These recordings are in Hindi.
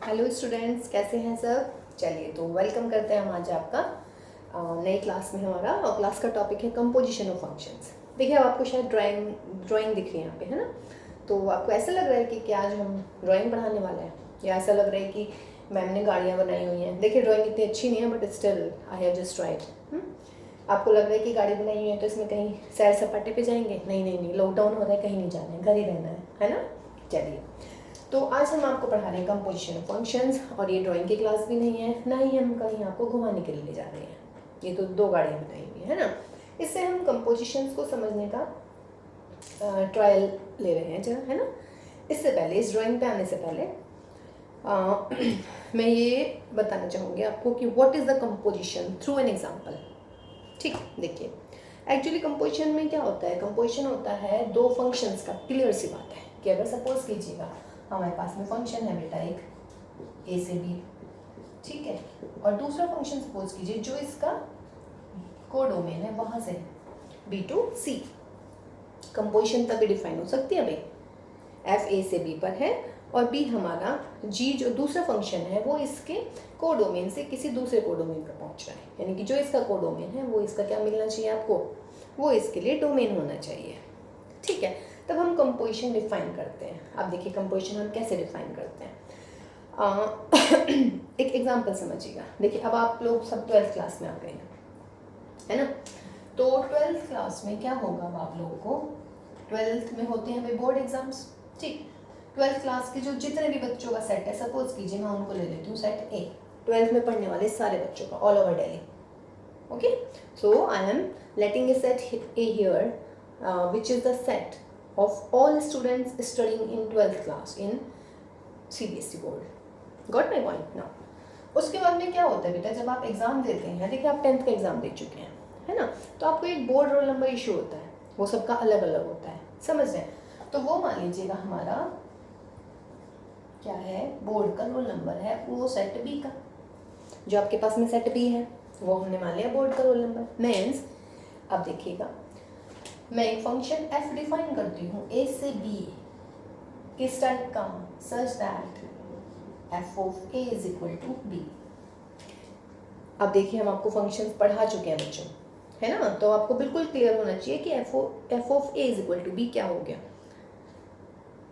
हेलो स्टूडेंट्स, कैसे हैं सब। चलिए तो वेलकम करते हैं हम आज आपका नई क्लास में हमारा। और क्लास का टॉपिक है कंपोजिशन ऑफ फंक्शंस। देखिए अब आपको शायद ड्राइंग दिख रही है यहाँ पे, है ना। तो आपको ऐसा लग रहा है कि क्या आज हम ड्राइंग पढ़ाने वाले हैं, या ऐसा लग रहा है कि मैम ने गाड़ियाँ बनाई हुई हैं। देखिए ड्राइंग इतनी अच्छी नहीं है but still I have just tried. आपको लग रहा है कि गाड़ी बनाई हुई है तो इसमें कहीं सैर सपाटे पे जाएंगे। नहीं नहीं नहीं, लॉकडाउन हो रहा है, कहीं नहीं जाना है, घर ही रहना है ना। चलिए तो आज हम आपको पढ़ा रहे हैं कंपोजिशन ऑफ फंक्शंस। और ये ड्राइंग की क्लास भी नहीं है, ना ही हम कहीं आपको घुमाने के लिए ले जा रहे हैं। ये तो दो गाड़ियाँ बनाई हुई है ना। इससे हम कंपोजिशंस को समझने का ट्रायल ले रहे हैं जरा, है ना। इससे पहले, इस ड्राइंग पे आने से पहले मैं ये बताना चाहूँगी आपको कि what is the composition through an example. ठीक, देखिए एक्चुअली कंपोजिशन में क्या होता है। कंपोजिशन होता है दो फंक्शंस का। क्लियर सी बात है कि अगर सपोज कीजिएगा हमारे पास में फंक्शन है बेटा एक ए से बी, ठीक है, और दूसरा फंक्शन सपोज कीजिए जो इसका कोडोमेन है वहां से बी टू सी। कंपोजिशन तभी डिफाइन हो सकती है भाई, एफ ए से बी पर है और बी हमारा जी जो दूसरा फंक्शन है वो इसके कोडोमेन से किसी दूसरे कोडोमेन पर पहुंच रहा है। यानी कि जो इसका कोडोमेन है वो इसका क्या मिलना चाहिए आपको, वो इसके लिए डोमेन होना चाहिए। ठीक है, तब हम कंपोजिशन डिफाइन करते हैं। अब देखिए कंपोजिशन हम कैसे डिफाइन करते हैं। एक एग्जांपल समझिएगा। देखिए अब आप लोग सब 12th क्लास में आ गए हैं, है ना। तो 12th क्लास में क्या होगा, अब आप लोगों को 12th में होते हैं भाई बोर्ड एग्जाम्स। ठीक, 12th क्लास के जो जितने भी बच्चों का सेट है, सपोज कीजिए मैं उनको ले लेती हूँ सेट ए, 12th में पढ़ने वाले सारे बच्चों का all over Delhi. Okay, so I am letting A set A here which is the set of all students studying in 12th class in CBSE board. Got my point now? उसके बाद में क्या होता है बेटा, जब आप एग्जाम देते हैं, देखिए आप 10th का एग्जाम दे चुके हैं, है ना, तो आपको एक बोर्ड रोल नंबर इशू होता है, वो सबका अलग अलग होता है, समझ रहे हैं। तो वो मान लीजिएगा हमारा क्या है, बोर्ड का रोल नंबर है वो सेट बी का। जो आपके पास में सेट बी है वो हमने मान लिया बोर्ड का रोल नंबर। मीन्स अब देखिएगा मैं एक फंक्शन f डिफाइन करती हूँ a से b, किस टाइप का, such that f of a is equal to b। अब देखिए हम आपको फंक्शंस पढ़ा चुके हैं बच्चों, है ना, तो आपको बिल्कुल क्लियर होना चाहिए कि f of a is equal to b क्या हो गया।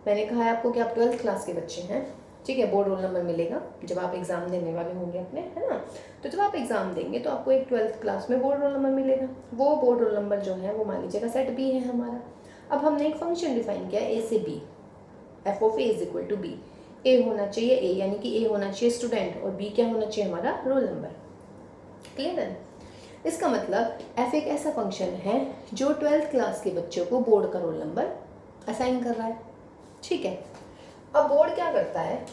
मैंने कहा है आपको कि आप 12th क्लास के बच्चे हैं, ठीक है। बोर्ड रोल नंबर मिलेगा जब आप एग्जाम देने वाले होंगे अपने, है ना। तो जब आप एग्जाम देंगे तो आपको एक 12th क्लास में बोर्ड रोल नंबर मिलेगा। वो बोर्ड रोल नंबर जो है वो मान लीजिएगा सेट बी है हमारा। अब हमने एक फंक्शन डिफाइन किया ए से B, F of A is equal to B. A होना चाहिए ए, यानी कि ए होना चाहिए स्टूडेंट, और बी क्या होना चाहिए हमारा रोल नंबर। क्लियर है। इसका मतलब एफ एक ऐसा फंक्शन है जो 12th क्लास के बच्चों को बोर्ड का रोल नंबर असाइन कर रहा है, ठीक है। अब बोर्ड क्या करता है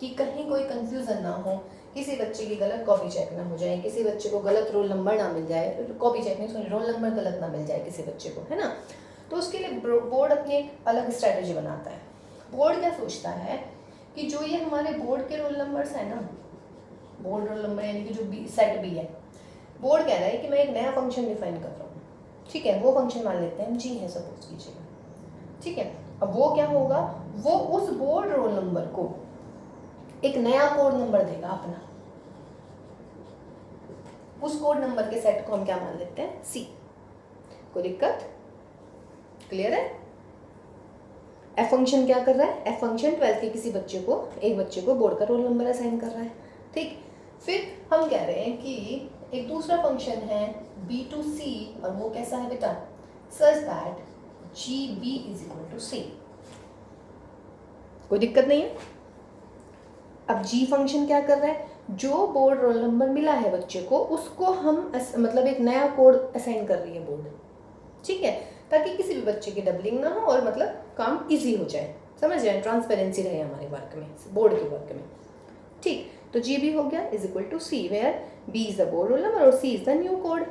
कि कहीं कोई कंफ्यूजन ना हो, किसी बच्चे की गलत कॉपी चेक ना हो जाए, किसी बच्चे को गलत रोल नंबर ना मिल जाए, कॉपी चेक नहीं सॉरी रोल नंबर गलत ना मिल जाए किसी बच्चे को, है ना। तो उसके लिए बोर्ड अपनी एक अलग स्ट्रैटेजी बनाता है। बोर्ड क्या सोचता है कि जो ये हमारे बोर्ड के रोल नंबर्स है ना, बोर्ड रोल नंबर यानी कि जो बी सेट बी है, बोर्ड कह रहा है कि मैं एक नया फंक्शन डिफाइन कर रहा हूँ, ठीक है। वो फंक्शन मान लेते हैं जी है सपोज कीजिएगा, ठीक है। अब वो क्या होगा, वो उस बोर्ड रोल नंबर को एक नया कोड नंबर देगा अपना। उस कोड नंबर के सेट को हम क्या मान लेते हैं, सी। कोई दिक्कत, क्लियर है। एफ फंक्शन क्या कर रहा है, एफ फंक्शन 12th के किसी बच्चे को, एक बच्चे को बोर्ड का रोल नंबर असाइन कर रहा है, ठीक। फिर हम कह रहे हैं कि एक दूसरा फंक्शन है बी टू सी, और वो कैसा है बेटा, such that G B is equal to C. कोई दिक्कत नहीं है। अब जी फंक्शन क्या कर रहा है, जो बोर्ड रोल नंबर मिला है बच्चे को उसको हम मतलब एक नया कोड असाइन कर रही है बोर्ड, ठीक है, ताकि किसी भी बच्चे की डबलिंग ना हो और मतलब काम इजी हो जाए, समझ रहे हैं, ट्रांसपेरेंसी रहे हमारे वर्क में, बोर्ड के वर्क में, ठीक। तो जी बी हो गया is equal to c, where b is the board roll number और c is the new code,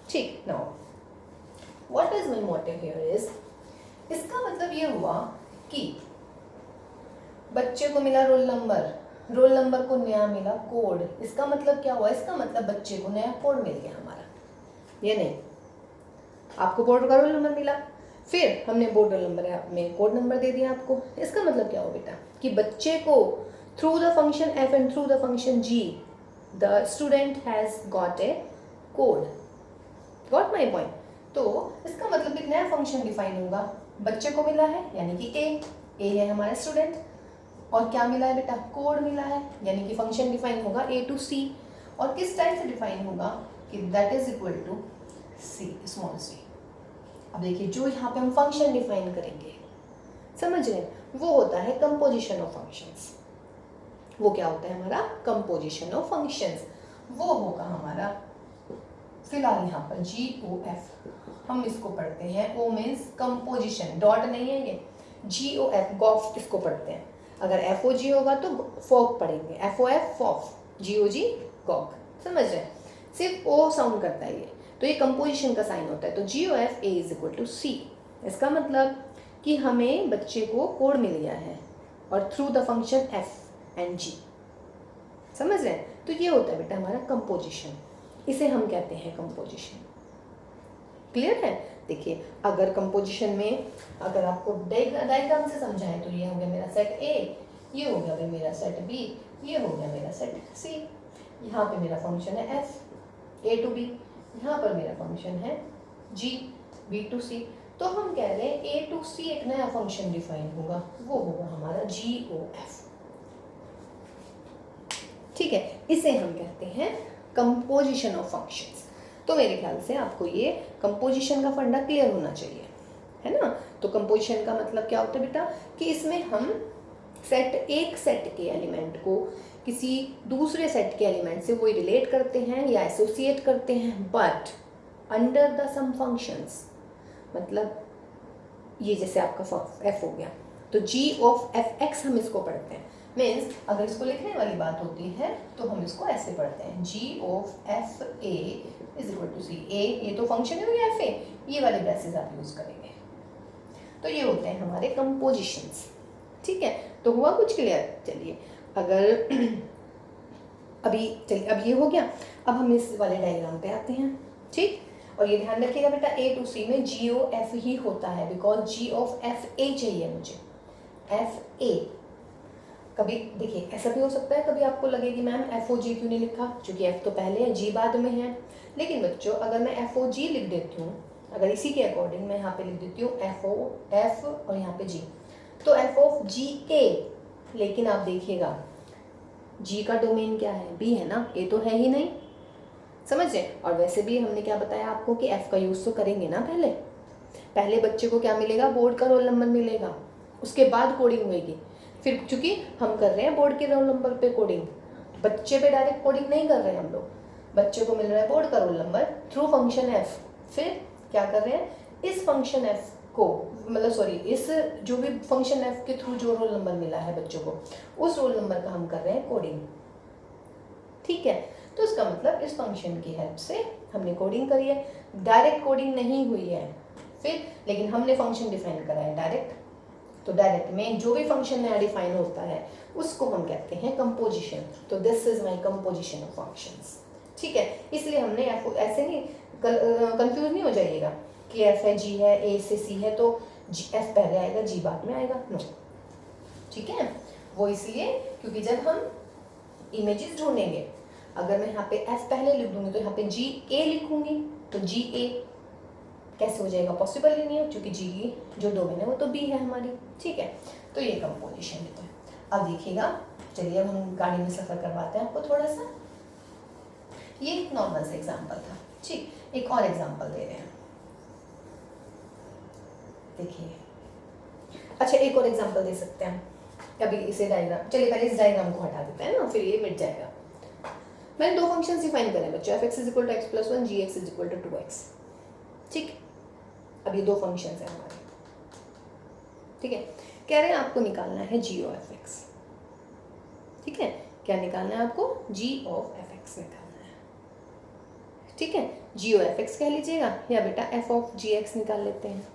ठीक। Now what is my motive here is, इसका मतलब ये हुआ कि बच्चे को मिला रोल नंबर, रोल नंबर को नया मिला कोड। इसका मतलब क्या हुआ, इसका मतलब बच्चे को नया कोड मिल गया हमारा, ये नहीं, आपको बोर्ड का रोल नंबर मिला, फिर हमने बोर्ड रोल नंबर में कोड नंबर दे दिया आपको। इसका मतलब क्या हुआ बेटा कि बच्चे को through the function f and through the function g the student has got a code. Got my point? तो इसका मतलब एक नया फंक्शन डिफाइन होगा, बच्चे को मिला है यानी कि ए है हमारा स्टूडेंट, और क्या मिला है बेटा, कोड मिला है, यानी कि फंक्शन डिफाइन होगा ए टू सी। और किस टाइप से डिफाइन होगा कि that is equal to C, small C. अब देखिए जो यहाँ पे हम फंक्शन डिफाइन करेंगे, समझ रहे हैं, वो होता है कंपोजिशन ऑफ फंक्शंस। वो क्या होता है हमारा कंपोजिशन ऑफ फंक्शंस। वो होगा हमारा फिलहाल यहाँ पर GOF, हम इसको पढ़ते हैं, ओ मीन्स कंपोजिशन, डॉट नहीं है ये, GOF गॉफ इसको पढ़ते हैं। अगर FOG होगा तो फॉक पढ़ेंगे, FOF फॉफ, GOG गॉक, समझ रहे हैं, सिर्फ ओ साउंड करता है ये, तो ये कंपोजिशन का साइन होता है। तो GOF A is equal to C। इसका मतलब कि हमें बच्चे को कोड मिल गया है और through the function F and G, समझ रहे हैं। तो ये होता है बेटा हमारा कंपोजिशन, इसे हम कहते हैं कंपोजिशन। क्लियर है? देखिए अगर कंपोजिशन में अगर आपको डायग्राम से समझाएं तो ये हो गया मेरा सेट ए, ये हो गया भाई मेरा सेट बी, ये हो गया मेरा सेट सी। यहाँ पे मेरा फंक्शन है एफ ए टू बी, यहाँ पर मेरा फंक्शन है जी बी टू सी। तो हम कह रहे हैं ए टू सी एक नया फंक्शन डिफाइन होगा, वो होगा हमारा GOF। ठीक है, इसे हम कहते हैं कंपोजिशन ऑफ फंक्शंस। तो मेरे ख्याल से आपको ये कंपोजिशन का फंडा क्लियर होना चाहिए, है ना। तो कंपोजिशन का मतलब क्या होता है बेटा कि इसमें हम एक सेट के एलिमेंट को किसी दूसरे सेट के एलिमेंट से वही रिलेट करते हैं या एसोसिएट करते हैं, but under the some functions. मतलब ये जैसे आपका f हो गया, तो GOF हम इसको पढ़ते हैं। मीन्स अगर इसको लिखने वाली बात होती है तो हम इसको ऐसे पढ़ते हैं, GOF A is equal to C. ये तो फंक्शन हो गया FA, ये वाले ब्रेसेस आप यूज करेंगे। तो ये होते हैं हमारे कंपोजिशंस। ठीक है, तो हुआ कुछ क्लियर? चलिए अगर अब ये हो गया, अब हम इस वाले डायग्राम पे आते हैं। ठीक, और ये ध्यान रखिएगा बेटा A टू C में GOF ही होता है, बिकॉज GOF A चाहिए मुझे, FA। कभी देखिए ऐसा भी हो सकता है, कभी आपको लगे कि मैम FOG क्यों नहीं लिखा, क्योंकि F तो पहले है G बाद में है। लेकिन बच्चों अगर मैं FOG लिख देती हूँ, अगर इसी के अकॉर्डिंग मैं यहाँ पे लिख देती हूँ F और यहाँ पे G, तो F ऑफ GA, लेकिन आप देखिएगा G का डोमेन क्या है, B है ना, A तो है ही नहीं, समझ रहे। और वैसे भी हमने क्या बताया आपको कि F का यूज़ तो करेंगे ना, पहले बच्चे को क्या मिलेगा, बोर्ड का रोल नंबर मिलेगा, उसके बाद कोडिंग होगी। फिर चूंकि हम कर रहे हैं बोर्ड के रोल नंबर पे कोडिंग, बच्चे पे डायरेक्ट कोडिंग नहीं कर रहे हैं हम लोग, बच्चे को मिल रहा है बोर्ड का roll number through function F। फिर क्या कर रहे हैं, इस फंक्शन F को, मतलब सॉरी, इस जो भी फंक्शन F के थ्रू जो रोल नंबर मिला है बच्चों को, उस रोल नंबर का हम कर रहे हैं कोडिंग। ठीक है, तो इसका मतलब इस फंक्शन की हेल्प से हमने कोडिंग करी है, डायरेक्ट कोडिंग नहीं हुई है। फिर लेकिन हमने फंक्शन डिफाइन करा है डायरेक्ट, तो डायरेक्ट में जो भी फंक्शन नया डिफाइन होता है उसको हम कहते हैं कंपोजिशन। तो this is my composition of functions. ठीक है, इसलिए हमने ऐसे नहीं कंफ्यूज नहीं हो जाइएगा कि F है G है A से C है तो F पहले आएगा G बाद में आएगा, नो। ठीक है, वो इसलिए क्योंकि जब हम इमेजेस ढूंढेंगे, अगर मैं यहाँ पे F पहले लिख दूंगी तो यहाँ पे GA लिखूंगी, तो GA कैसे हो जाएगा, पॉसिबल ही नहीं है, क्योंकि G की जो डोमेन है वो तो B है हमारी। ठीक है, तो ये कंपोजिशन है। अब देखिएगा, चलिए अब हम गाड़ी में सफ़र करवाते हैं आपको थोड़ा सा। ये एक नॉर्मल सा एग्जाम्पल था। ठीक, एक और एग्जाम्पल दे रहे हैं, देखिए। अच्छा, एक और एग्जाम्पल दे सकते हैं, अभी इसे डायग्राम, चलिए पहले इस डायग्राम को हटा देते हैं ना, फिर ये मिट जाएगा। मैंने दो फंक्शंस डिफाइन करे बच्चों, f(x) = x+1, g(x) = 2x। ठीक, अब ये दो फंक्शंस हैं हमारे। ठीक है, कह रहे हैं आपको निकालना है g(f(x). ठीक है, क्या निकालना है आपको, g(f(x) निकालना है। ठीक है, g(f(x) कह लीजिएगा, या बेटा f(g(x) निकाल लेते हैं।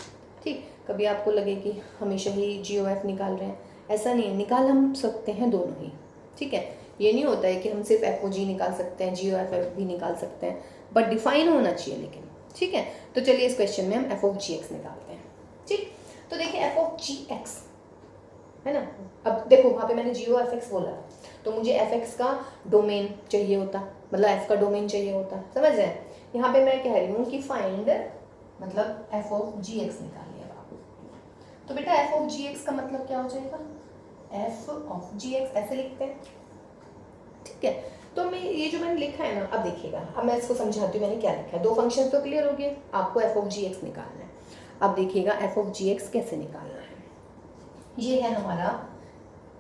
ठीक, कभी आपको लगे कि हमेशा ही g(f) निकाल रहे हैं, ऐसा नहीं है, निकाल हम सकते हैं दोनों ही। ठीक है, ये नहीं होता है कि हम सिर्फ FOG निकाल सकते हैं, g(f) भी निकाल सकते हैं, बट डिफाइन होना चाहिए लेकिन। ठीक है, तो चलिए इस क्वेश्चन में हम f(g(x) निकालते हैं। ठीक, तो देखिए f(g(x) है ना, अब देखो वहाँ पे मैंने g(f(x) बोला, तो मुझे एफ एक्स का डोमेन चाहिए होता, मतलब एफ का डोमेन चाहिए होता, समझ रहे हैं। यहाँ पे मैं कह रही हूँ कि फाइंड मतलब एफ ऑफ जी एक्स निकालिए आप। तो बेटा एफ ऑफ जी एक्स का मतलब क्या हो जाएगा, एफ ऑफ जी एक्स ऐसे लिखते हैं, ठीक है। तो मैं ये जो मैंने लिखा है ना, अब देखिएगा, अब मैं इसको समझाती हूँ मैंने क्या लिखा है। दो फंक्शन तो क्लियर हो गए, आपको एफ ऑफ जी एक्स निकालना है। अब देखिएगा एफ ऑफ जी एक्स कैसे निकालना है। ये है हमारा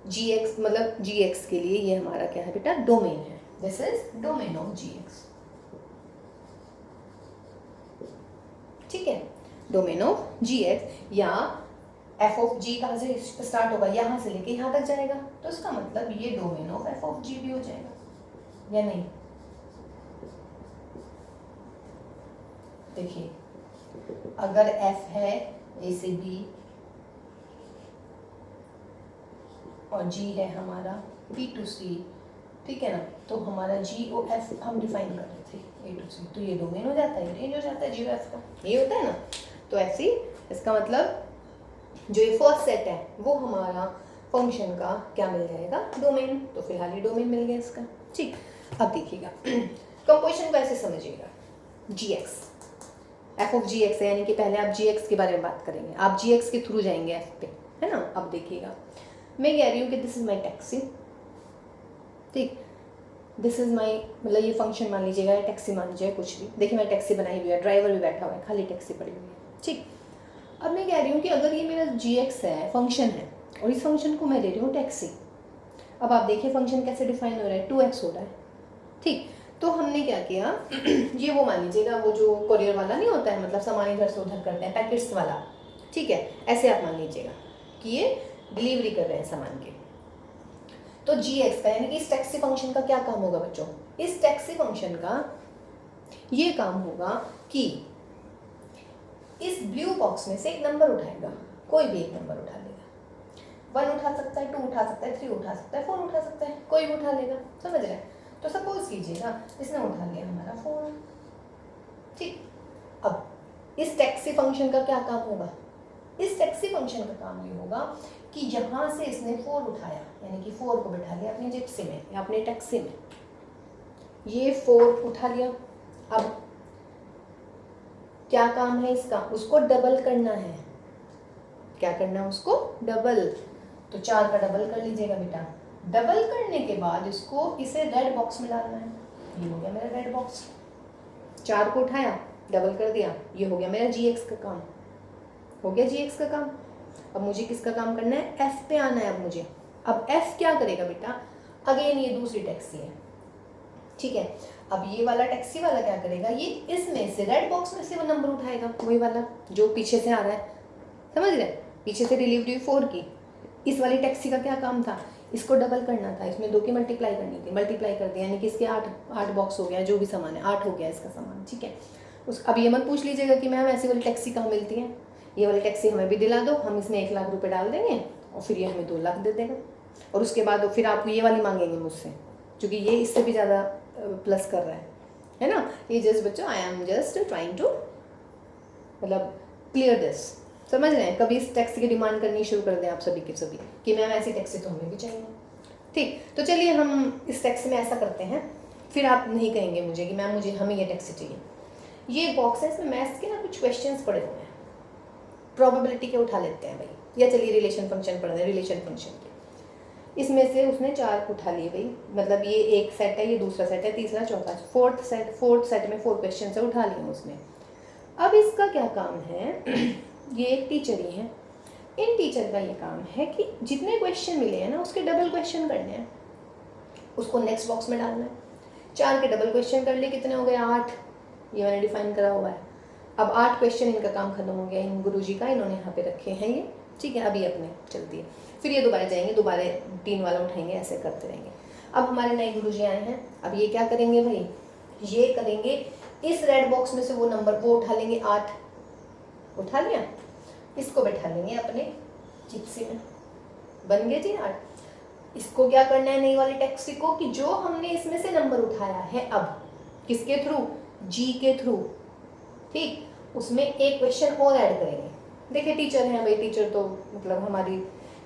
जी एक्स, मतलब जी एक्स के लिए ये हमारा क्या है बेटा, डोमेन है। This is domain of ji x, ठीक है। डोमेन ऑफ जी एक्स, या एफ ऑफ जी कहाँ से स्टार्ट होगा, यहाँ से लेके यहाँ तक जाएगा, तो इसका मतलब ये डोमेन ऑफ एफ ऑफ जी भी हो जाएगा, या नहीं। देखिए अगर एफ है ए से बी और जी है हमारा बी टू सी, ठीक है ना, तो हमारा जी ओ एफ हम डिफाइन कर रहे थे ए टू सी, तो ये डोमेन हो जाता है, रेंज हो जाता है जी ओ एफ का, ये होता है ना। तो ऐसे इसका मतलब जो ये फर्स्ट सेट है वो हमारा फंक्शन का क्या मिल जाएगा, डोमेन। तो फिलहाल ये डोमेन मिल गया इसका, ठीक। अब देखिएगा कंपोजिशन को ऐसे समझिएगा, G X F of ji X है, यानी कि पहले आप जी एक्स के बारे में बात करेंगे, आप जी एक्स के थ्रू जाएंगे एफ पे, है ना। अब देखिएगा मैं कह रही हूँ कि दिस इज माई टैक्सी, ठीक, दिस इज माई, मतलब ये फंक्शन मान लीजिएगा या टैक्सी मान लीजिएगा, कुछ भी। देखिए मैं टैक्सी बनाई हुई है, ड्राइवर भी बैठा हुआ है, खाली टैक्सी पड़ी हुई है, ठीक। अब मैं कह रही हूँ कि अगर ये मेरा जी एक्स है, फंक्शन है, और इस फंक्शन को मैं दे रही हूँ टैक्सी। अब आप देखिए फंक्शन कैसे डिफाइन हो रहा है, 2x हो रहा है, ठीक। तो हमने क्या किया ये वो मान लीजिएगा वो जो कोरियर वाला नहीं होता है, मतलब सामान इधर से उधर करते हैं, पैकेट्स वाला, ठीक है, ऐसे आप मान लीजिएगा कि ये डिलीवरी कर रहे हैं सामान के। तो जी एक्स का यानी कि इस टैक्सी फंक्शन का क्या काम होगा बच्चों, इस टैक्सी फंक्शन का ये काम होगा कि इस ब्लू बॉक्स में से एक नंबर उठाएगा, कोई भी एक नंबर उठा लेगा, 1 उठा सकता है, 2 उठा सकता है, 3 उठा सकता है, 4 उठा सकता है, कोई भी उठा लेगा, समझ रहे हैं। तो सपोज कीजिएगा इसने उठा लिया हमारा फोन, ठीक। अब इस टैक्सी फंक्शन का क्या काम होगा, इस टैक्सी फंक्शन का काम ये होगा कि यहाँ से इसने 4 उठाया, यानी कि 4 को बैठा लिया अपनी जिप्सी में या अपने टैक्सी में, ये 4 उठा लिया। अब क्या काम है इसका, उसको डबल करना है, क्या करना है उसको, डबल। तो 4 का डबल कर लीजिएगा बेटा, डबल करने के बाद इसको इसे रेड बॉक्स में डालना है, ये हो गया मेरा रेड बॉक्स। 4 को उठाया, डबल कर दिया, ये हो गया मेरा जी एक्स का काम, हो गया जी एक्स का काम। अब मुझे किसका काम करना है, एफ पे आना है अब मुझे। अब एफ क्या करेगा बेटा, अगेन ये दूसरी टैक्सी है, ठीक है। अब ये वाला टैक्सी वाला क्या करेगा, ये इसमें से रेड बॉक्स में से वो नंबर उठाएगा, वही वाला जो पीछे से आ रहा है, समझ रहे, पीछे से डिलीवरी 4 की। इस वाली टैक्सी का क्या काम था, इसको डबल करना था, इसमें 2 की मल्टीप्लाई करनी थी, मल्टीप्लाई कर दिया, यानी कि इसके 8 बॉक्स हो गया, जो भी सामान है 8 हो गया इसका सामान, ठीक है। अब ये मत पूछ लीजिएगा कि मैम ऐसी वाली टैक्सी कहाँ मिलती है, ये वाली टैक्सी हमें भी दिला दो, हम इसमें 1 लाख रुपए डाल देंगे और फिर ये हमें 2 लाख दे देगा, और उसके बाद फिर आपको ये वाली मांगेंगे मुझसे, क्योंकि ये इससे भी ज़्यादा प्लस कर रहा है ना। ये जस्ट बच्चों I am just trying to मतलब क्लियर दिस, समझ रहे हैं। कभी इस टैक्सी की डिमांड करनी शुरू कर दें आप सभी के सभी कि मैम ऐसी टैक्सी तो हमें भी चाहिए, ठीक। तो चलिए हम इस टैक्सी में ऐसा करते हैं, फिर आप नहीं कहेंगे मुझे कि मैम मुझे हमें ये टैक्सी चाहिए। ये बॉक्स है, इसमें मैथ्स के ना कुछ क्वेश्चंस पड़े हुए हैं, प्रोबेबिलिटी के उठा लेते हैं भाई, या चलिए रिलेशन फंक्शन पढ़ रहे हैं, रिलेशन फंक्शन के। इसमें से उसने 4 उठा लिए भाई, मतलब ये एक सेट है, ये दूसरा सेट है, तीसरा चौथा, फोर्थ सेट में 4 क्वेश्चन से उठा लिए उसने। अब इसका क्या काम है ये एक टीचर ही है, इन टीचर का ये काम है कि जितने क्वेश्चन मिले हैं ना उसके डबल क्वेश्चन करने हैं, उसको नेक्स्ट बॉक्स में डालना है। 4 के डबल क्वेश्चन कर लिए, कितने हो गए 8, ये मैंने डिफाइन करा हुआ है। अब 8 क्वेश्चन इनका काम खत्म हो गया, इन गुरुजी का, इन्होंने यहाँ पे रखे हैं ये, ठीक है। अभी अपने चलती है, फिर ये दोबारा जाएंगे, दोबारा 3 वाला उठाएंगे, ऐसे करते रहेंगे। अब हमारे नए गुरुजी आए हैं, अब ये क्या करेंगे भाई, ये करेंगे इस रेड बॉक्स में से वो नंबर वो उठा लेंगे, 8 उठा लिया, इसको बैठा लेंगे अपने जिप्सी में, बन गए जी 8। इसको क्या करना है नई वाली टैक्सी को, कि जो हमने इसमें से नंबर उठाया है अब किसके थ्रू, जी के थ्रू, ठीक, उसमें एक क्वेश्चन और ऐड करेंगे। देखिए टीचर हैं भाई, टीचर तो मतलब हमारी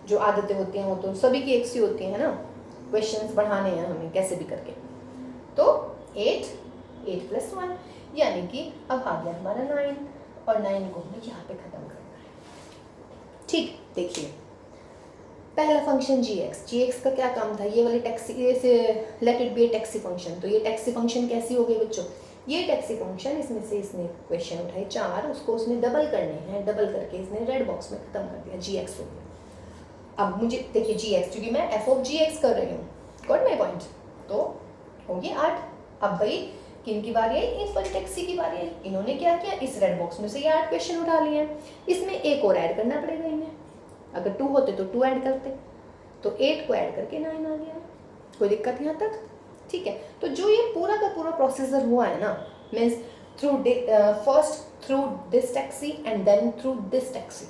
जो आदतें होती हैं वो तो सभी की एक सी होती है ना, क्वेश्चंस बढ़ाने हैं हमें कैसे भी करके। तो 8 प्लस 1 यानी कि अब आ गया हमारा 9 और 9 को हमें यहाँ पे ख़त्म करना है। ठीक, देखिए पहला फंक्शन जी एक्स का क्या काम था, ये वाली टैक्सी से let it be A taxi function. तो ये टैक्सी फंक्शन कैसी हो गई बच्चों, ये टैक्सी फंक्शन इसमें से इसने क्वेश्चन उठाए 4, उसको उसने डबल करने हैं, डबल करके इसने रेड बॉक्स में ख़त्म कर दिया, जी एक्स हो गया। अब मुझे देखिए जी एक्स, क्योंकि मैं एफ ऑफ जी एक्स कर रही हूँ, गॉट माई पॉइंट। तो हो गया 8। अब भाई किन की बारी है, इस वाली टैक्सी की बारी है। इन्होंने क्या किया, इस रेड बॉक्स में से ये 8 क्वेश्चन उठा लिए हैं, इसमें एक और ऐड करना पड़ेगा इन्हें। अगर 2 होते तो 2 ऐड करते, तो 8 को ऐड करके 9 आ गया। कोई दिक्कत यहाँ तक? ठीक है। तो जो ये पूरा का पूरा प्रोसीजर हुआ है ना, means through first through this taxi and then through this taxi,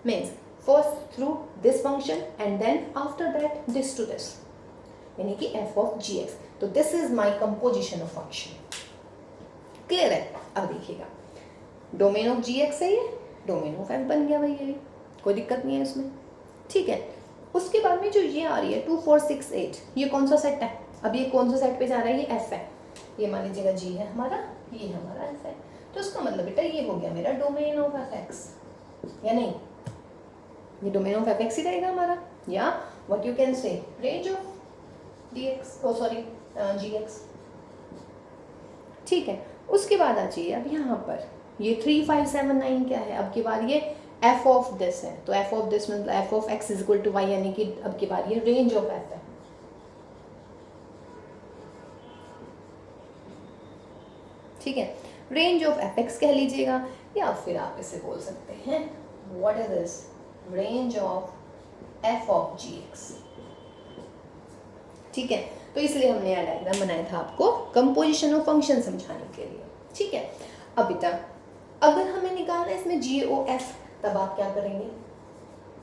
means first through this function and then after that this to this, यानी कि एफ ऑफ जी एक्स। तो this is my composition of function. Clear है? अब देखिएगा, डोमेन ऑफ जी एक्स है ये, डोमेन ऑफ एफ बन गया भाई, ये कोई दिक्कत नहीं है इसमें। ठीक है। उसके बाद में जो ये आ रही है 2 4 6 8, ये कौन सा सेट है? अब ये कौन सा सेट पे जा रहा है? ये एफ है, ये मान लीजिएगा जी है हमारा, ये हमारा एफ है। तो उसका मतलब बेटा ये हो गया मेरा डोमेन ऑफ एफ एक्स, या नहीं? ये डोमेन ऑफ एफ एक्स ही रहेगा हमारा, या what you can say range of d x, oh sorry g x. ठीक है। उसके बाद आ जाइए अब यहाँ पर ये 3 5 7 9 क्या है? अब की बार ये एफ ऑफ दिस है, तो एफ ऑफ दिस मतलब f of x is equal to y, यानी कि अब की बार ये रेंज ऑफ एफ है। ठीक है, रेंज ऑफ एफ एक्स कह लीजिएगा, या फिर आप इसे बोल सकते हैं what is this, range of f of ji x. ठीक है। तो इसलिए हमने यह डायग्राम बनाया था आपको कंपोजिशन ऑफ फंक्शन समझाने के लिए। ठीक है। अब बेटा अगर हमें निकालना है इसमें जी ओ एफ, तब आप क्या करेंगे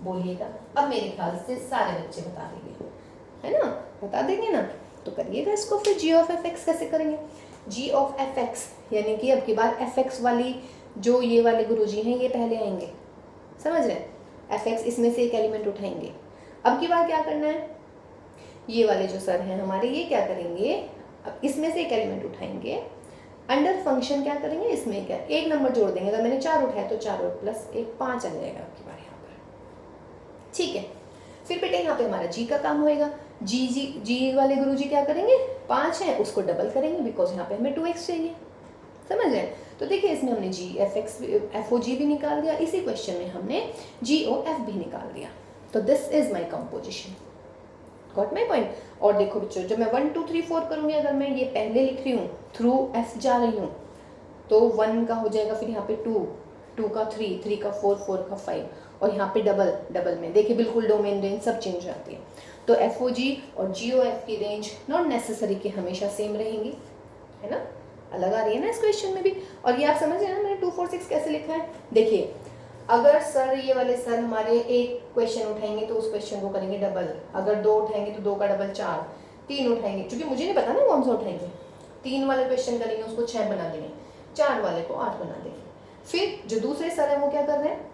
बोलिएगा? अब मेरे ख्याल से सारे बच्चे बता देंगे, है ना? बता देंगे ना? तो करिएगा इसको। फिर जी ऑफ एफ एक्स कैसे करेंगे? जी ऑफ एफ एक्स यानी कि अब की बार एफ एक्स वाली जो ये वाले गुरुजी हैं ये पहले आएंगे, समझ रहे हैं? एफ एक्स इसमें से एक एलिमेंट उठाएंगे। अब की बार क्या करना है, ये वाले जो सर हैं हमारे ये क्या करेंगे, अब इसमें से एक एलिमेंट उठाएंगे, अंडर फंक्शन क्या करेंगे, इसमें क्या एक नंबर जोड़ देंगे। अगर मैंने 4 उठाया तो 4 और प्लस 1 5 आ जाएगा आपकी बार यहाँ पर। ठीक है। फिर बेटे यहाँ पे हमारा जी का काम होएगा। जी वाले गुरुजी क्या करेंगे, 5 है उसको डबल करेंगे, बिकॉज यहाँ पे हमें 2x चाहिए, समझ रहे? तो देखिए इसमें हमने जी एफ एक्स एफ ओ जी भी निकाल दिया, इसी क्वेश्चन में हमने जी ओ एफ भी निकाल दिया। तो this is my composition, got my point. और देखो बच्चों, जब मैं 1 2 3 4 करूँगी, अगर मैं ये पहले लिख रही हूँ थ्रू एफ जा रही हूँ, तो 1 का हो जाएगा, फिर यहाँ पे 2 का 3 का 4 का 5, और यहाँ पे डबल में देखिए बिल्कुल डोमेन रेंज सब चेंज हो जाती है। तो एफ ओ जी और जी ओ एफ की रेंज नॉट नेसेसरी कि हमेशा सेम रहेंगी, है ना? अलग आ रही है ना इस क्वेश्चन में भी। और ये आप समझ रहे हैं ना मैंने 2 4 6 कैसे लिखा है? देखिए अगर सर ये वाले सर हमारे एक क्वेश्चन उठाएंगे तो उस क्वेश्चन को करेंगे डबल, अगर 2 उठाएंगे तो 2 का डबल 4, 3 उठाएंगे, क्योंकि मुझे नहीं पता ना कौन सा उठाएंगे, 3 वाले क्वेश्चन करेंगे उसको 6 बना देंगे, 4 वाले को 8 बना देंगे। फिर जो दूसरे सर है वो क्या कर रहे हैं,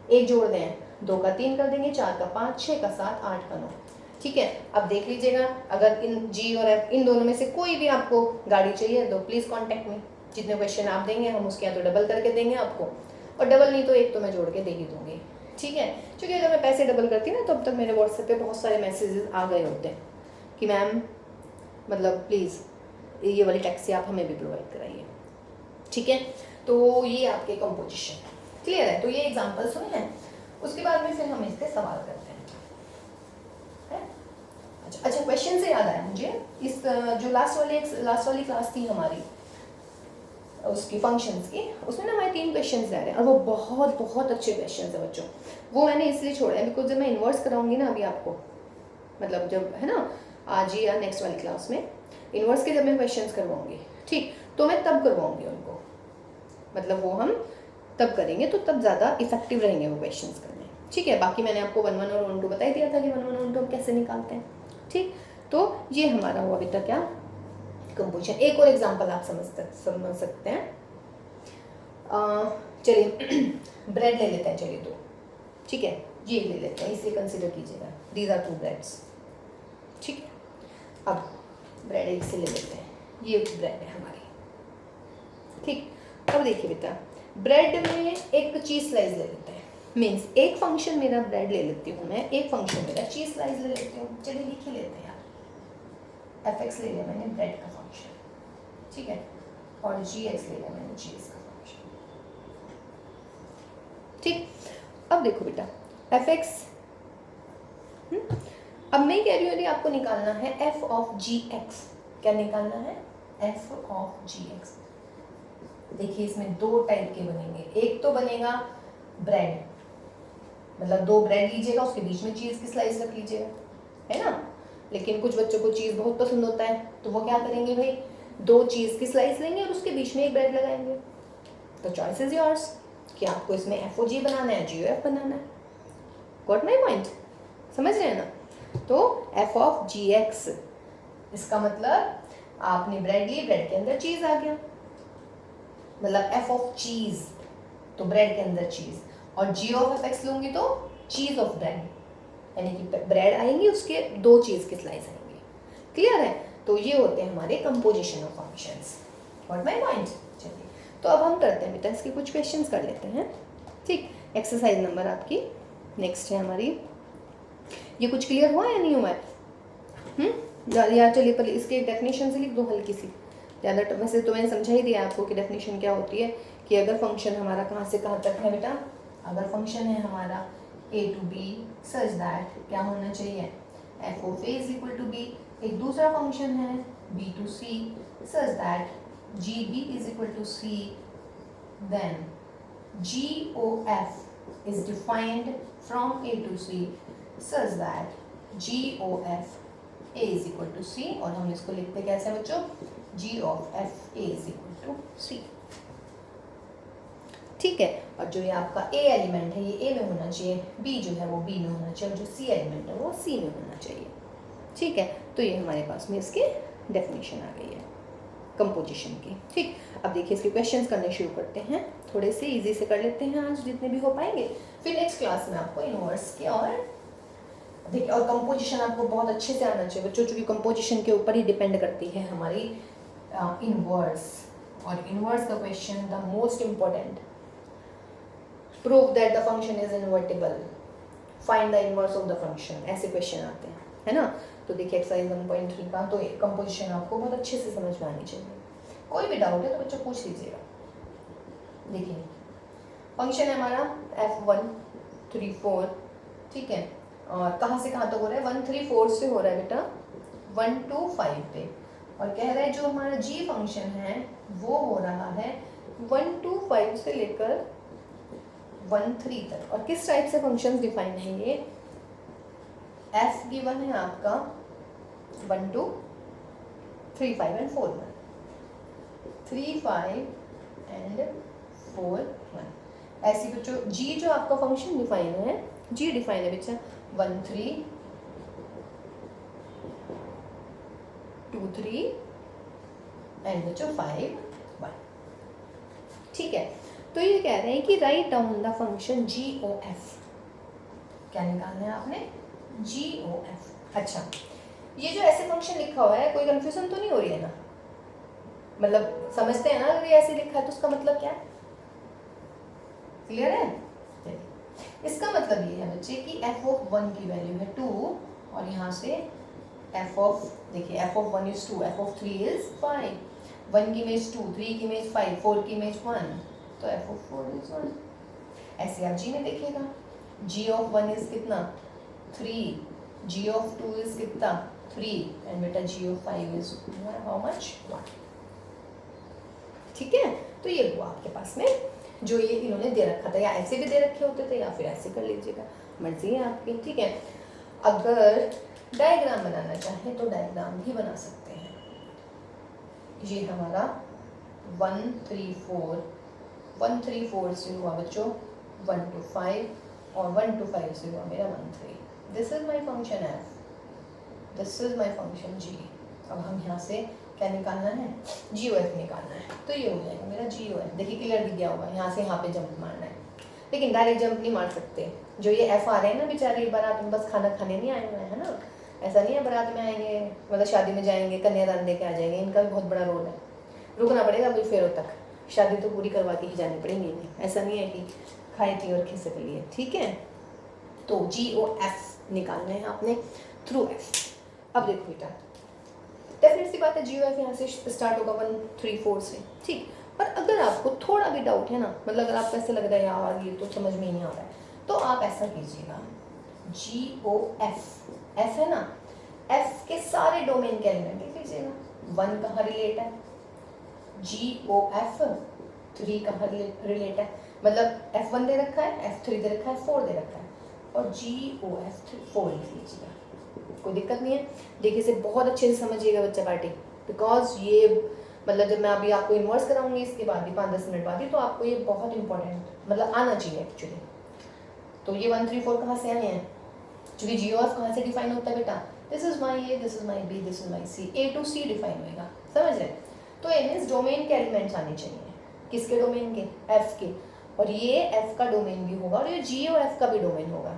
एक जोड़ दें, 2 का 3 कर देंगे, 4 का 5, 6 का 7, 8 का 9। ठीक है। अब देख लीजिएगा, अगर इन जी और एफ इन दोनों में से कोई भी आपको गाड़ी चाहिए तो प्लीज़ कॉन्टेक्ट मी। जितने क्वेश्चन आप देंगे हम उसके यहाँ तो डबल करके देंगे आपको, और डबल नहीं तो एक तो मैं जोड़ के दे ही दूँगी। ठीक है। क्योंकि अगर मैं पैसे डबल करती ना तो अब तक मेरे व्हाट्सएप पे बहुत सारे मैसेजेस आ गए होते हैं कि मैम मतलब प्लीज़ ये वाली टैक्सी आप हमें भी प्रोवाइड कराइए। ठीक है। तो ये आपके कंपोजिशन क्लियर है। तो ये एग्जाम्पल सुने हैं, उसके बाद में फिर हम इसके सवाल करते हैं। अच्छा, क्वेश्चन से याद आया मुझे, इस जो लास्ट वाली क्लास थी हमारी उसकी फंक्शंस की, उसमें ना हमारे 3 क्वेश्चंस रह रहे हैं, और वो बहुत बहुत अच्छे क्वेश्चंस हैं बच्चों। वो मैंने इसलिए छोड़ा है बिकॉज जब मैं इन्वर्स कराऊंगी ना अभी आपको, मतलब जब है ना आज ही या नेक्स्ट वाली क्लास में इन्वर्स के जब मैं क्वेश्चंस करवाऊंगी, ठीक, तो मैं तब करवाऊंगी उनको, मतलब वो हम तब करेंगे तो तब ज़्यादा इफेक्टिव रहेंगे वो क्वेश्चंस करने। ठीक है। बाकी मैंने आपको 1 1 और 1 2 बता ही दिया था कि 1 1 और 1 2 हम कैसे निकालते हैं। ठीक। तो ये हमारा हुआ अभी तक क्या कंपोजिशन। एक और एग्जांपल आप समझ सकते हैं। चलिए ब्रेड ले लेते हैं, चलिए 2, ठीक है, ये ले लेते हैं, इसे कंसिडर कीजिएगा, दीज आर 2 ब्रेड्स। अब ब्रेड एक से ले लेते हैं, ये ब्रेड है हमारी, ठीक। अब देखिए बेटा, ब्रेड में एक चीज़ स्लाइस ले लेते हैं, मीन्स एक फंक्शन मेरा ब्रेड ले लेती हूँ मैं, एक फंक्शन मेरा चीज़ स्लाइस ले लेती हूँ। चलिए लिख ही लेते हैं यार, एफ एक्स ले लिया मैंने ब्रेड का फंक्शन, ठीक है, और जी एक्स ले लिया मैंने चीज़ का फंक्शन, ठीक। अब देखो बेटा एफ एक्स, अब मैं कह रही हूँ यदि आपको निकालना है एफ ऑफ जी एक्स, क्या निकालना है, एफ ऑफ जी एक्स। देखिए इसमें दो टाइप के बनेंगे, एक तो बनेगा ब्रेड, मतलब दो ब्रेड लीजिएगा, उसके बीच में चीज़ की स्लाइस रख लीजिएगा, है ना। लेकिन कुछ बच्चों को चीज़ बहुत पसंद होता है, तो वो क्या करेंगे भाई, दो चीज़ की स्लाइस लेंगे और उसके बीच में एक ब्रेड लगाएंगे। तो चॉइस इज योर्स कि आपको इसमें एफ ओ जी बनाना है, जी ओ एफ बनाना है। गॉट माई पॉइंट, समझ रहे हैं ना। तो एफ ऑफ जी एक्स, इसका मतलब आपने ब्रेड ली, ब्रेड के अंदर चीज़ आ गया, मतलब एफ ऑफ चीज़ तो ब्रेड के अंदर चीज़, और जी ऑफ एफ एक्स लूँगी तो चीज़ ऑफ ब्रेड, यानी कि ब्रेड आएंगी उसके दो चीज़ के स्लाइस आएंगे। क्लियर है। तो ये होते हैं हमारे composition of functions. What my point. चलिए तो अब हम करते हैं बेटा, इसके कुछ क्वेश्चंस कर लेते हैं, ठीक। एक्सरसाइज नंबर आपकी नेक्स्ट है हमारी, ये कुछ क्लियर हुआ या नहीं हुआ है? यार चलिए पहले इसके डेफिनेशन से लिख दो हल्की सी, ज़्यादा वैसे तो मैंने समझा ही दिया आपको कि डेफिनेशन क्या होती है, कि अगर फंक्शन हमारा कहाँ से कहाँ तक है बेटा, अगर फंक्शन है हमारा a to b such that क्या होना चाहिए, f of a is equal to b। एक दूसरा फंक्शन है b to c such that gb is equal to c, then gof is defined from a to c such that gof a is equal to c, और हम इसको लिखते कैसे बच्चों, g of f a is equal to c, ठीक है। और जो ये आपका a एलिमेंट है ये a में होना चाहिए, b जो है वो b में होना चाहिए, और जो c एलिमेंट है वो c में होना चाहिए, ठीक है। तो ये हमारे पास में इसकी डेफिनेशन आ गई है कंपोजिशन की, ठीक। अब देखिए इसके क्वेश्चंस करने शुरू करते हैं, थोड़े से इजी से कर लेते हैं आज जितने भी हो पाएंगे, फिर नेक्स्ट क्लास में आपको इनवर्स के और देखिए, और कंपोजिशन आपको बहुत अच्छे से आना चाहिए बच्चों, चूँकि कंपोजिशन के ऊपर ही डिपेंड करती है हमारी इनवर्स, और इनवर्स का question the most important, prove that the function is invertible, find the inverse of the function, ऐसे क्वेश्चन आते हैं, है ना। तो देखिए एक्सरसाइज 1.3 का तो कंपोजिशन आपको बहुत अच्छे से समझ में आनी चाहिए, कोई भी डाउट है तो बच्चों पूछ लीजिएगा। देखिए फंक्शन है हमारा f1 3 4, ठीक है, और कहाँ से कहाँ तक हो रहा है, 1 3 4 से हो रहा है बेटा 1 2 5 पे, और कह रहा है जो हमारा g फंक्शन है वो हो रहा है 1 2 5 से लेकर 1 3 तक। और किस टाइप से फंक्शंस डिफाइन है ये, f गिवन है आपका 1 2 3 5 एंड 4 1, 3 5 एंड 4 1, ऐसी बच्चों g जो आपका फंक्शन डिफाइन है, g डिफाइन है बच्चा 1 3 2 3 एंड बच्चों 5 1, ठीक है। तो ये कह रहे हैं कि write down the function g O f, क्या निकालना है आपने, जी ओ एफ। अच्छा ये जो ऐसे फंक्शन लिखा हुआ है कोई कंफ्यूजन तो नहीं हो रही है ना, मतलब समझते हैं ना अगर ये ऐसे लिखा है तो उसका मतलब क्या है, क्लियर है। इसका मतलब ये है बच्चे कि f ऑफ 1 की वैल्यू है 2, और यहाँ से f ऑफ, देखिए f of 1 is 2, f of 3 is 5, 1 की इमेज 2, 3 की इमेज 5, 4 की इमेज 1, तो f ऑफ 4 इज 1। ऐसे आप g में देखिएगा, g ऑफ 1 इज कितना 3, g ऑफ 2 इज कितना 3, एंड बेटा g of 5 is how much 1, ठीक है। तो ये हुआ आपके पास में जो ये इन्होंने दे रखा था, या ऐसे भी दे रखे होते थे या फिर ऐसे कर लीजिएगा, मर्जी है आपकी, ठीक है। अगर डायग्राम बनाना चाहें तो डायग्राम भी बना सकते हैं। ये हमारा 1 3 4, 1 3 4 से हुआ बच्चों 1 2 5, और 1 2 5 से हुआ मेरा 1 3, this is my function f, this is my function g। अब हम यहाँ से क्या निकालना है, जी ओ एफ निकालना है, तो ये हो जाएगा मेरा जी ओ एफ। देखिए क्लियर भी दिया होगा, यहाँ से यहाँ पे जंप मारना है, लेकिन डायरेक्ट जंप नहीं मार सकते, जो ये एफ आ रहे हैं ना बेचारे, एक बार आप बस खाना खाने नहीं आए हुए हैं ना, ऐसा नहीं है बारात में आएंगे, मतलब शादी में जाएंगे कन्यादान दे के आ जाएंगे, इनका भी बहुत बड़ा रोल है, रुकना पड़ेगा अभी फेरों तक, शादी तो पूरी करवा के ही जानी पड़ेंगी इन्हें, ऐसा नहीं है कि खाई थी और खिसक लिए, ठीक है। तो GOF निकालने हैं आपने थ्रू F। अब देखो बेटा, डेफिनेट सी बात है GOF यहाँ से स्टार्ट होगा 1 3 4 से, ठीक। पर अगर आपको थोड़ा भी डाउट है ना, मतलब अगर आपको ऐसे लग रहा है यार ये तो समझ में नहीं आ रहा है, तो आप ऐसा कीजिएगा, GOF, F है ना, F के सारे डोमेन के एलिमेंट लिख लीजिएगा। 1 कहाँ रिलेट है, GOF 3 कहाँ रिलेट है, मतलब F1 दे रखा है, F3 दे रखा है, 4 दे रखा है, और GOF 4 लिख लीजिएगा, कोई दिक्कत नहीं है। देखिए इसे बहुत अच्छे से समझिएगा बच्चा पार्टी, बिकॉज ये मतलब जब मैं अभी आपको इन्वर्स कराऊंगी इसके बाद ही 5-10 मिनट बाद ही, तो आपको ये बहुत इंपॉर्टेंट मतलब आना चाहिए एक्चुअली। तो ये 1 3 4 कहाँ से आए हैं, क्योंकि GOF कहाँ से डिफाइन होता है बेटा, this is my A, this is my B, this is my C, A to C define होएगा, समझ रहे। तो मीन्स डोमेन के एलिमेंट्स आने चाहिए, किसके डोमेन के, F के, और ये F का डोमेन भी होगा और ये GOF का भी डोमेन होगा।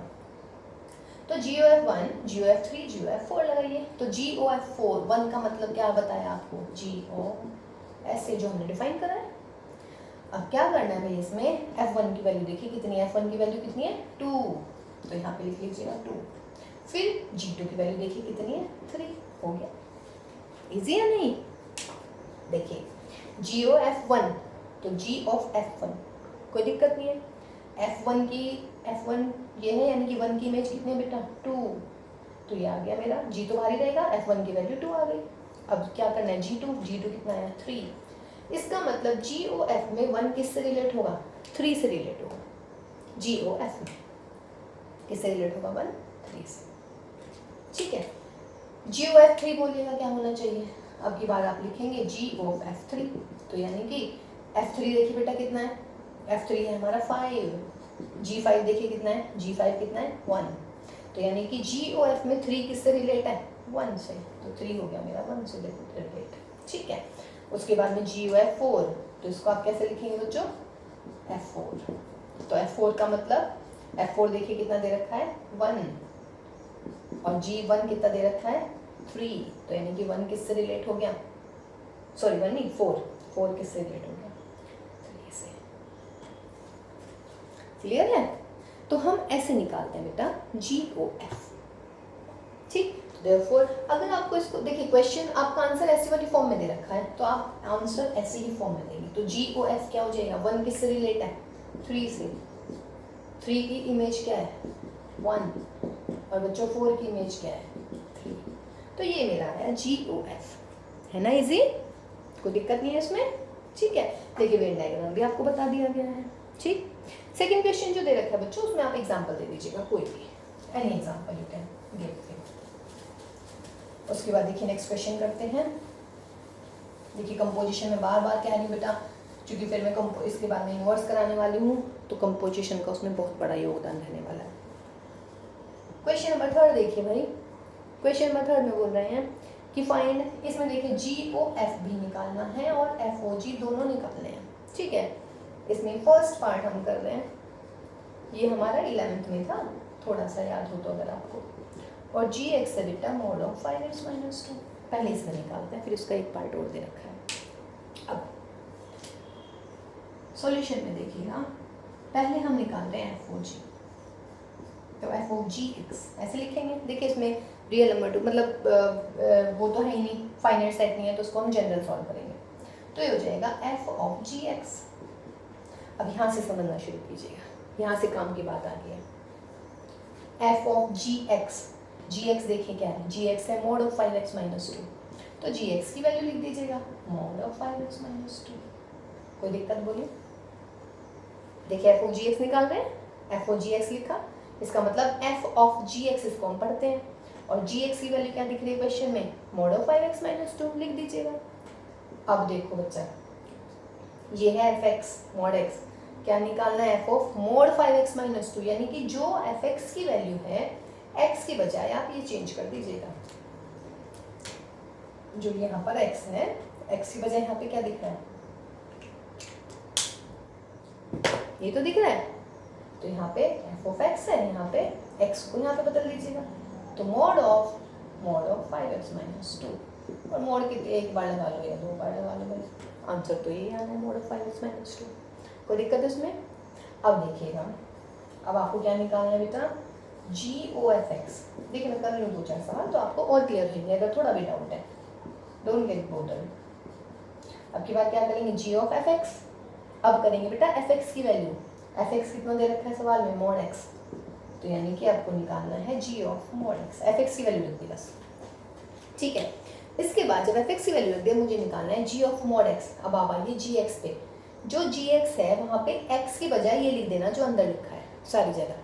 तो GOF 1, GOF 3, GOF 4 लगाइए। तो GOF 4 1 का मतलब क्या बताया आपको, GOS जो हमने डिफाइन करा है। अब क्या करना है भाई, इसमें F1 की वैल्यू देखिए कितनी है, F1 की वैल्यू कितनी है 2, तो यहाँ पे लिख लीजिएगा 2। फिर G2 की वैल्यू देखिए कितनी है 3, हो गया। इजी है नहीं, देखिए GOF 1 तो G of F1, कोई दिक्कत नहीं है। F1 ये है, यानी कि 1 की इमेज कितनी है बेटा 2, तो ये आ गया मेरा, G तो बाहर ही रहेगा, F1 की वैल्यू 2 आ गई। अब क्या करना है, G2 कितना है 3, इसका मतलब GOF में 1 किससे रिलेट होगा, 3 से रिलेट होगा। GOF में किससे रिलेट होगा, 1 3 से, ठीक है। GOF 3 बोलिएगा क्या होना चाहिए, अब की बार आप लिखेंगे GOF 3, तो यानी कि F3 देखिए बेटा कितना है, F3 है हमारा 5, G5 देखिए कितना है, G5 कितना है 1, तो यानी कि GOF में 3 किससे रिलेट है 1 से, तो 3 हो गया मेरा 1 से रिलेट, ठीक है। उसके बाद में GOF 4, तो इसको आप कैसे लिखेंगे बच्चों, F4, तो F4 का मतलब F4 देखिए कितना दे रखा है 1, और G1 कितना दे रखा है 3, तो यानी कि 1 किससे रिलेट हो गया, सॉरी 1 नहीं 4 किससे रिलेट हो गया 3 से, क्लियर है। तो हम ऐसे निकालते हैं बेटा GOF, ठीक। देयरफॉर अगर आपको इसको देखिए क्वेश्चन आपका आंसर ऐसी वाली फॉर्म में दे रखा है, तो आप आंसर ऐसे ही फॉर्म में देंगे। तो GOF क्या हो जाएगा, 1 किससे रिलेट है 3 से, 3 की इमेज क्या है 1, और बच्चों 4 की इमेज क्या है 3, तो ये मेरा आया GOF, है ना इजी, कोई दिक्कत नहीं है इसमें, ठीक है। देखिए वेन डायग्राम भी आपको बता दिया गया है, ठीक। सेकंड क्वेश्चन जो दे रखा है बच्चों, उसमें आप एग्जांपल दे दीजिएगा, कोई भी any example you can give. उसके बाद देखिए नेक्स्ट क्वेश्चन करते हैं। देखिए कंपोजिशन में बार बार कह रही हूँ बेटा, क्योंकि फिर मैं इसके बाद में इन्वर्स कराने वाली हूँ, तो कंपोजिशन का उसमें बहुत बड़ा योगदान रहने वाला है। क्वेश्चन नंबर 3 देखिए भाई, क्वेश्चन नंबर 3 में बोल रहे हैं कि फाइंड, इसमें देखिए GOF भी निकालना है और FOG दोनों निकालने हैं, ठीक है। इसमें फर्स्ट पार्ट हम कर रहे हैं, ये हमारा 11th में था, थोड़ा सा याद हो तो अगर आपको, और GX से बेटा मॉड ऑफ 5x - 2, पहले इसमें निकालते हैं, फिर उसका एक पार्ट और दे रखा है। अब सॉल्यूशन में देखिएगा, पहले हम निकाल रहे हैं FOG, तो FOGX ऐसे लिखेंगे। देखिए इसमें रियल नंबर 2 मतलब वो तो है ही नहीं, फाइनाइट सेट नहीं है, तो उसको हम जनरल सॉल्व करेंगे, तो ये हो जाएगा FOGX। अब यहाँ से समझना शुरू कीजिएगा, यहाँ से काम की बात आ गई है। FOGX, GX देखिए क्या है, GX है मॉड ऑफ 5x - 2, तो GX की वैल्यू लिख दीजिएगा मॉड ऑफ 5x - 2, कोई दिक्कत बोलिए। देखिए FOGX निकाल रहे हैं, FOGX लिखा, इसका मतलब F of GX इसको हम पढ़ते हैं, और GX की वैल्यू क्या दिख रही है क्वेश्चन में, मॉड ऑफ 5x - 2 लिख दीजिएगा। अब देखो बच्चा, ये है fx मॉड x, क्या निकालना है f ऑफ मॉड 5x - 2, यानी कि जो fx की वैल्यू है x की बजाय आप ये चेंज कर दीजिएगा, जो यहाँ पर x है, x की बजाय यहाँ पे क्या दिख रहा है, ये तो दिख रहा है, तो यहाँ पे f of x है, यहाँ पे x को यहाँ पे बदल दीजिएगा, तो mod of mod of 5x minus 2। और मॉड कितने, एक बार लगा लो या 2 बार लगा लो भाई, आंसर तो यही आना है, मॉड ऑफ 5x माइनस 2। कोई दिक्कत है उसमें? अब देखिएगा, अब आपको क्या निकालना है बेटा, GOFX। देखिए मैं कर रही हूँ 2-4 सवाल तो आपको और क्लियर हो जाएगा, थोड़ा भी डाउट है, डोंट गेट बोर्ड। अब की बात क्या करेंगे, G ऑफ FX। अब करेंगे बेटा FX की वैल्यू, FX कितना दे रखा है सवाल में, मॉड x, तो यानी कि आपको निकालना है G of mod x, FX की वैल्यू रख दी बस, ठीक है। इसके बाद जब FX की वैल्यू रख दिया, मुझे निकालना है G ऑफ मॉड x। अब आप आइए GX पे, जो GX है वहाँ पे x की बजाय ये लिख देना जो अंदर लिखा है सारी जगह,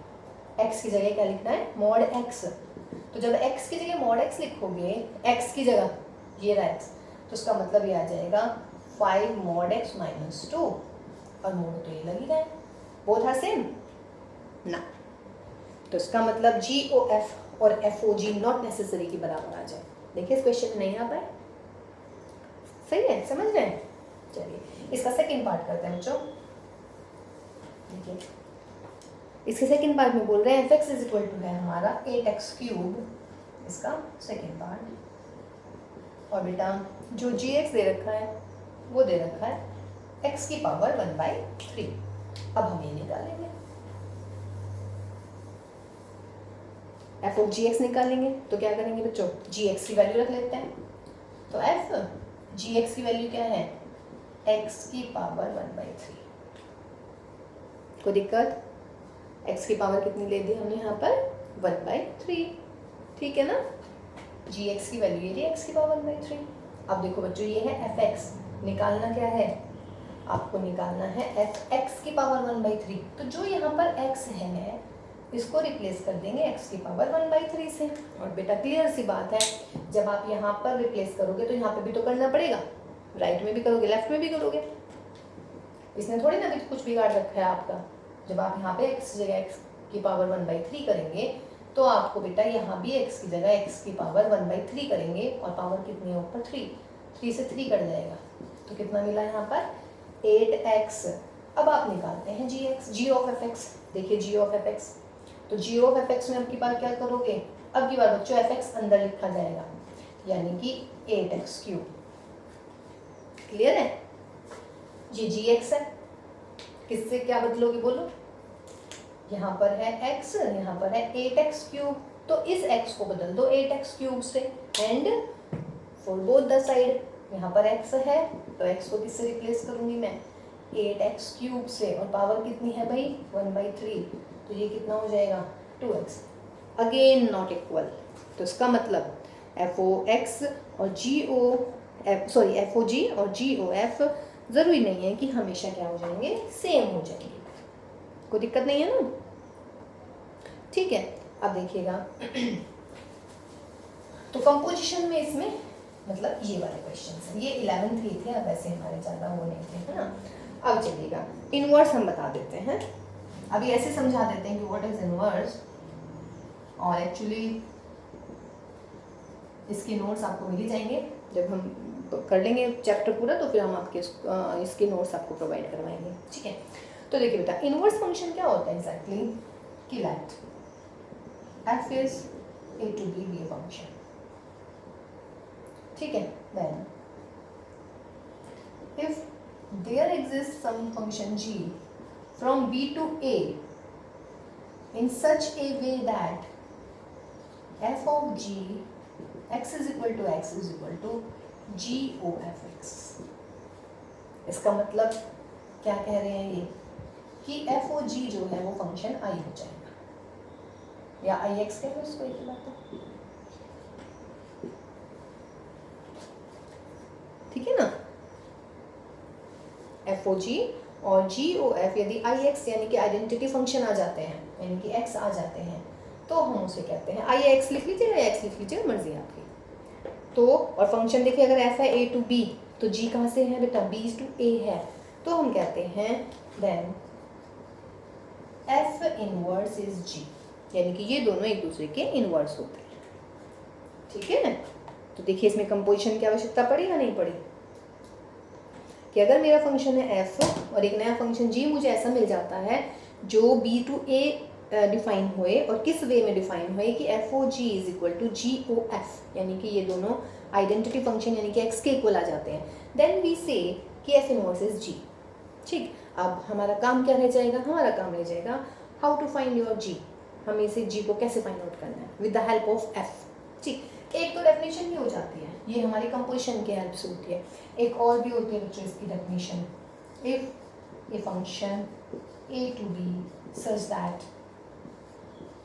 x की जगह क्या लिखना है, मॉड x। तो जब x की जगह मॉड x लिखोगे, x की जगह ये रहा x, तो उसका मतलब ये आ जाएगा 5 मॉड x माइनस 2, और मोड तो ये लग ही रहा है, बोथ आर सेम ना, तो इसका मतलब GOF और FOG नॉट नेसेसरी की बराबर आ जाए। देखिए इस क्वेश्चन में नहीं आ पाए, सही है, समझ रहे हैं। चलिए इसका सेकंड पार्ट करते हैं बच्चों। देखिए इसके सेकंड पार्ट में बोल रहे हैं fx इज इक्वल टू है हमारा 8x क्यूब, इसका सेकंड पार्ट। और बेटा जो gx दे रखा है वो दे रखा है x की पावर 1/3। अब हम ये निकालेंगे, f ऑफ gx निकालेंगे, तो क्या करेंगे बच्चों, gx की वैल्यू रख लेते हैं। तो f gx की वैल्यू क्या है, x की पावर 1/3। कोई दिक्कत, x की पावर कितनी ले दी हमने यहाँ पर, 1/3, ठीक है ना। gx की वैल्यू ये x की पावर 1/3। अब देखो बच्चों ये है fx, निकालना क्या है, आपको निकालना है fx की पावर 1/3। तो जो यहाँ पर x है इसको रिप्लेस कर देंगे x की पावर 1/3 से। और बेटा क्लियर सी बात है, जब आप यहाँ पर रिप्लेस करोगे तो यहाँ पे भी तो करना पड़ेगा, राइट में भी करोगे लेफ्ट में भी करोगे, इसने थोड़ी ना कुछ बिगाड़ रखा है आपका। जब आप यहाँ पे x की जगह x की पावर 1/3 करेंगे तो आपको बेटा यहाँ भी x की जगह x की पावर 1/3 करेंगे, और पावर कितनी है ऊपर 3 से 3 कट जाएगा, तो कितना मिला यहाँ पर 8x। अब आप निकालते हैं G ऑफ fx। देखिए G ऑफ fx, तो G ऑफ fx में अब की बार क्या करोगे, अब की बार बच्चों fx अंदर लिखा जाएगा, यानी कि 8x क्यूब। क्लियर है, ये gx है, किससे क्या बदलोगे बोलो, यहाँ पर है x, यहाँ पर है 8x क्यूब, तो इस x को बदल दो 8x क्यूब से, and for both the side, यहाँ पर x है तो x को किससे रिप्लेस करूंगी मैं, 8x क्यूब से, और पावर कितनी है भाई 1/3, तो ये कितना हो जाएगा 2x। अगेन नॉट इक्वल, तो इसका मतलब FOX और FOG और GOF ज़रूरी नहीं है कि हमेशा क्या हो जाएंगे, सेम हो जाएंगे, कोई दिक्कत नहीं है ना, ठीक है। अब देखिएगा तो कंपोजिशन में इसमें मतलब ये वाले क्वेश्चन हैं, ये 11th ही थे, अब वैसे हमारे ज़्यादा वो नहीं थे, है ना। अब चलिएगा इनवर्स हम बता देते हैं, अभी ऐसे समझा देते हैं कि व्हाट इज इनवर्स, और एक्चुअली इसके नोट्स आपको मिल ही जाएंगे जब हम कर लेंगे चैप्टर पूरा, तो फिर हम आपके इसके नोट्स आपको प्रोवाइड करवाएंगे, ठीक है। तो देखिए बेटा इनवर्स फंक्शन क्या होता है एग्जैक्टली, कि let f is a to b be a function, ठीक है। Then if there exists some function g from b to a in such a way that f of g x is equal to g o f x, इसका मतलब क्या कह रहे हैं ये, कि f o g जो है वो फंक्शन i हो जाएगा, या i x कह लो इसको, एक बात है, ठीक है ना। f o g और g o f यदि i x यानी कि आइडेंटिटी फंक्शन आ जाते हैं, यानी कि x आ जाते हैं, तो हम उसे कहते हैं, i x लिख लीजिएगा या x लिख लीजिएगा, मर्जी है आपकी। तो और फंक्शन देखिए अगर f है a to b, तो g कहाँ से है बेटा, b to a है, तो हम कहते हैं then f inverse is g, यानी कि ये दोनों एक दूसरे के इनवर्स होते हैं, ठीक है। तो देखिए इसमें कंपोजिशन की आवश्यकता पड़ी या नहीं पड़ी, कि अगर मेरा फंक्शन है f और एक नया फंक्शन g, मुझे ऐसा मिल जाता है जो b to a डिफाइन हुए और किस वे में डिफाइन हुए कि f o g is equal to ji O f, यानी कि ये दोनों आइडेंटिटी फंक्शन यानी कि एक्स के इक्वल आ जाते हैं, देन वी से कि एफ इनवर्स इज जी। ठीक, अब हमारा काम क्या रह जाएगा, हमारा काम रह जाएगा हाउ टू फाइंड योर जी, हमें इसे जी को कैसे फाइंड आउट करना है with the help of F. ठीक, एक तो डेफिनेशन भी हो जाती है, ये हमारी कंपोजिशन की हेल्प से होती है। एक और भी होती है बच्चों इसकी definition, if a function a to b such that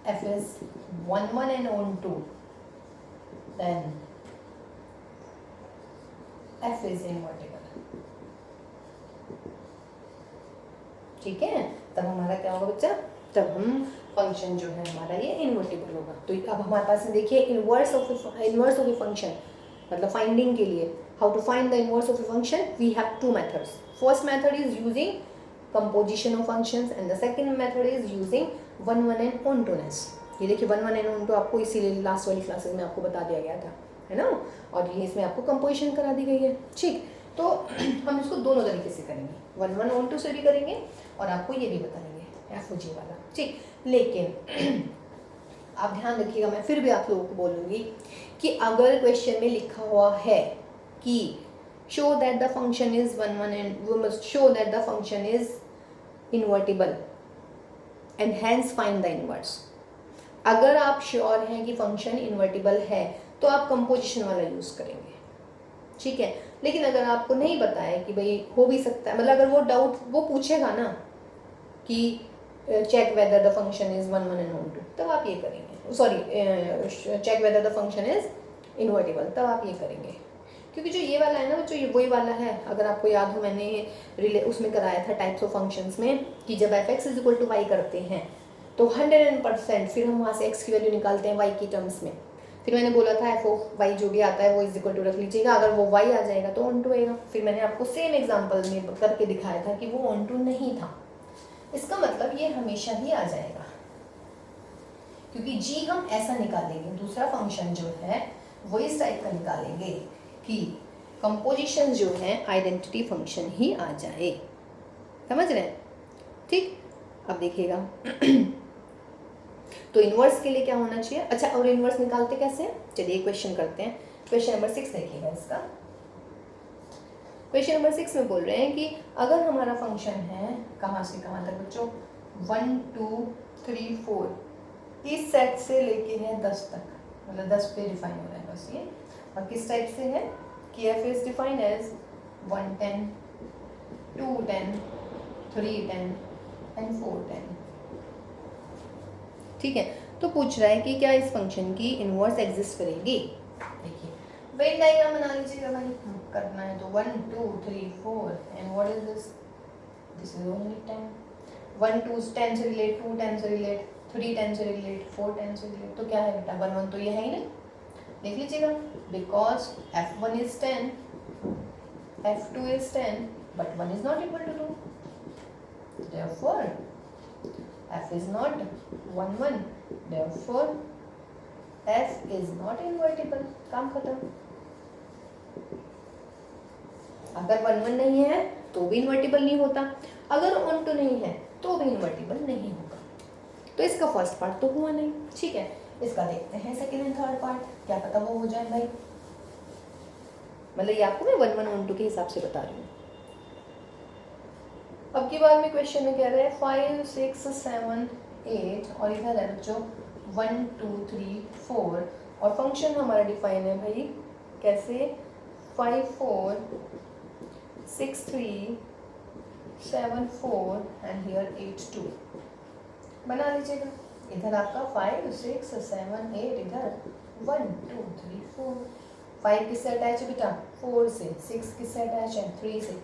f is 1 1 and on 2, then f is invertible। ठीक है, तब हमारा क्या होगा बच्चा, तब हम फंक्शन जो है हमारा ये इन्वर्टिबल होगा। तो अब हमारे पास देखिए इनवर्स ऑफ ए फंक्शन, मतलब फाइंडिंग के लिए how to find the inverse of a function, we have two methods. First method is using composition of functions and the second method is using 1 1 and ontoness। ये देखिए 1 1 and onto आपको इसीलिए लास्ट वाली क्लासेस में आपको बता दिया गया था, है ना, और ये इसमें आपको कंपोजिशन करा दी गई है। ठीक, तो हम इसको दोनों तरीके से करेंगे, 1 1 onto से भी करेंगे और आपको ये भी बताएंगे एफ ओ जी वाला। ठीक, लेकिन आप ध्यान रखिएगा, मैं फिर भी आप लोगों को बोलूँगी कि अगर क्वेश्चन में लिखा हुआ है कि show that the function is 1 1 and we must show that the function is invertible and hence find the inverse। अगर आप श्योर हैं कि फंक्शन इन्वर्टिबल है तो आप कंपोजिशन वाला यूज़ करेंगे। ठीक है, लेकिन अगर आपको नहीं पता है कि भाई हो भी सकता है, मतलब अगर वो डाउट वो पूछेगा ना कि check whether the function is 1 1 and on 2, तब आप ये करेंगे, sorry check whether the function is invertible, तब आप ये करेंगे। क्योंकि जो ये वाला है ना बच्चों, ये वही वाला है, अगर आपको याद हो मैंने उसमें कराया था टाइप्स ऑफ फंक्शंस में कि जब f x is equal to y करते हैं तो 100% फिर हम वहाँ से एक्स की वैल्यू निकालते हैं वाई की टर्म्स में। फिर मैंने बोला था एफ ऑफ वाई जो भी आता है वो इज इक्वल टू रख लीजिएगा, अगर वो वाई आ जाएगा तो ऑन टू आएगा। फिर मैंने आपको सेम एग्जाम्पल में करके दिखाया था कि वो ऑन टू नहीं था, इसका मतलब ये हमेशा ही आ जाएगा, क्योंकि जी हम ऐसा निकालेंगे, दूसरा फंक्शन जो है वो इस टाइप का निकालेंगे कि कंपोजिशन जो है आइडेंटिटी फंक्शन ही आ जाए। समझ रहे हैं? ठीक, अब देखिएगा तो इनवर्स के लिए क्या होना चाहिए। अच्छा, और इनवर्स निकालते कैसे हैं, चलिए क्वेश्चन करते हैं। क्वेश्चन नंबर 6 देखिएगा इसका। क्वेश्चन नंबर 6 में बोल रहे हैं कि अगर हमारा फंक्शन है कहाँ से कहाँ तक बच्चों, 1 2 3 4, इस सेट से लेके है 10 तक, मतलब 10 पे डिफाइन हो रहा है बस ये। और किस टाइप से है कि f is defined as 1 10 2 10 3 10 and 4 10। ठीक है, तो पूछ रहा है कि क्या इस फंक्शन की इनवर्स एग्जिस्ट करेगी। देखिए वेन डायग्राम बना लीजिएगा भाई, करना है तो 1 2 3 4 and what is this, this is only 10। 1 2 10 से रिलेट, 2 10 से रिलेट, 3 10 से रिलेट, 4 10 से रिलेट, तो क्या है बेटा 1 1 तो ये है ही नहीं। देख लीजिएगा, because f1 is 10, f2 is 10, but 1 is not equal to 2, therefore f is not 1 1, therefore f is not invertible। काम खत्म। अगर 1 1 नहीं है तो भी इन्वर्टिबल नहीं होता, अगर ऑन टू नहीं है तो भी इन्वर्टिबल नहीं होगा। तो इसका फर्स्ट पार्ट तो हुआ नहीं। ठीक है, इसका देखते हैं सेकेंड एंड थर्ड पार्ट, क्या पता वो हो जाए भाई। मतलब ये आपको मैं 1 1 1 2 के हिसाब से बता रही हूँ। अब की बार में क्वेश्चन में कह रहे हैं 5 6 7 8 और इधर है बच्चों 1 2 3 4 और फंक्शन हमारा डिफाइन है भाई कैसे 5 4 6 3 7 4 एंड हियर 8 2। बना लीजिएगा, इधर आपका 5 6 7 8, इधर 1 2 3 4। 5 किससे अटैच है बेटा, 4 से। 6 किससे अटैच है, 3 से।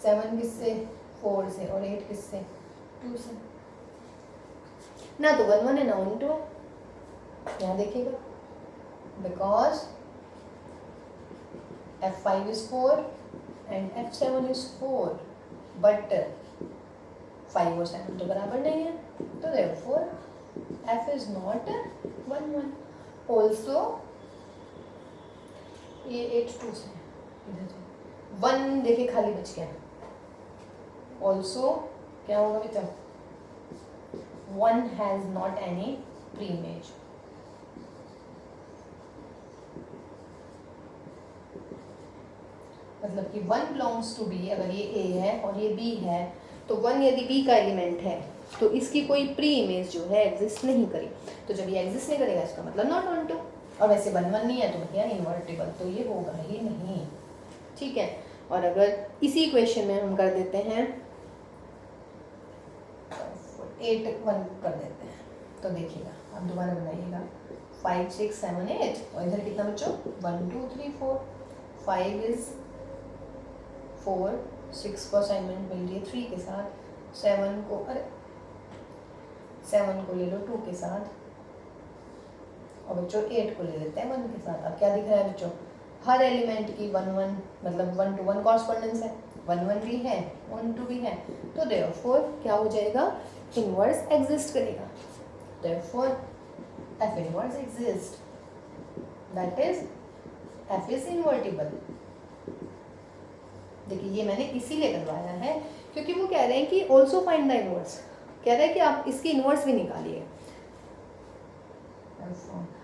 7 किससे, 4 से। और 8 किससे, 2 से। ना तो 1 1 है ना 1 2। यहाँ देखिएगा, because f5 is 4 and f7 is 4, but 5 और 7 तो बराबर नहीं है, तो therefore f is not 1 1। also ये 8 2 से इधर 1 देखिए खाली बच गया। also क्या होगा बेटा 1 has not any pre image. मतलब कि 1 बिलोंग्स टू बी, अगर ये ए है और ये बी है तो 1 यदि बी का एलिमेंट है तो इसकी कोई प्री इमेज जो है एग्जिस्ट नहीं करी। तो जब ये एग्जिस्ट नहीं करेगा इसका मतलब नॉट 1 2, और वैसे 1 1 नहीं है तो भैया इन्वर्टिबल, तो ये होगा ही नहीं। ठीक है, और अगर इसी इक्वेशन में हम कर देते हैं 8 1 कर देते हैं तो देखिएगा, अब दोबारा बनाइएगा 5 6 7 8, और इधर कितना बच्चों 1 2 3 4, 5 इज 4, 6 को असाइनमेंट मिल रही है 3 के साथ, 7 को ले लो 2 के साथ, और बच्चों 8 को ले लेते हैं 1 के साथ। अब क्या दिख रहा है बच्चों, हर एलिमेंट की 1 1 मतलब 1 to 1 कॉरस्पॉन्डेंस है, 1 1 भी है 1 2 भी है, तो देयरफॉर क्या हो जाएगा, इनवर्स एग्जिस्ट करेगा। Therefore F inverse exist, that is F is invertible. देखिए ये मैंने इसीलिए करवाया है क्योंकि वो कह रहे हैं कि ऑल्सो फाइंड द इनवर्स, कह रहे हैं कि आप इसकी इनवर्स भी निकालिए।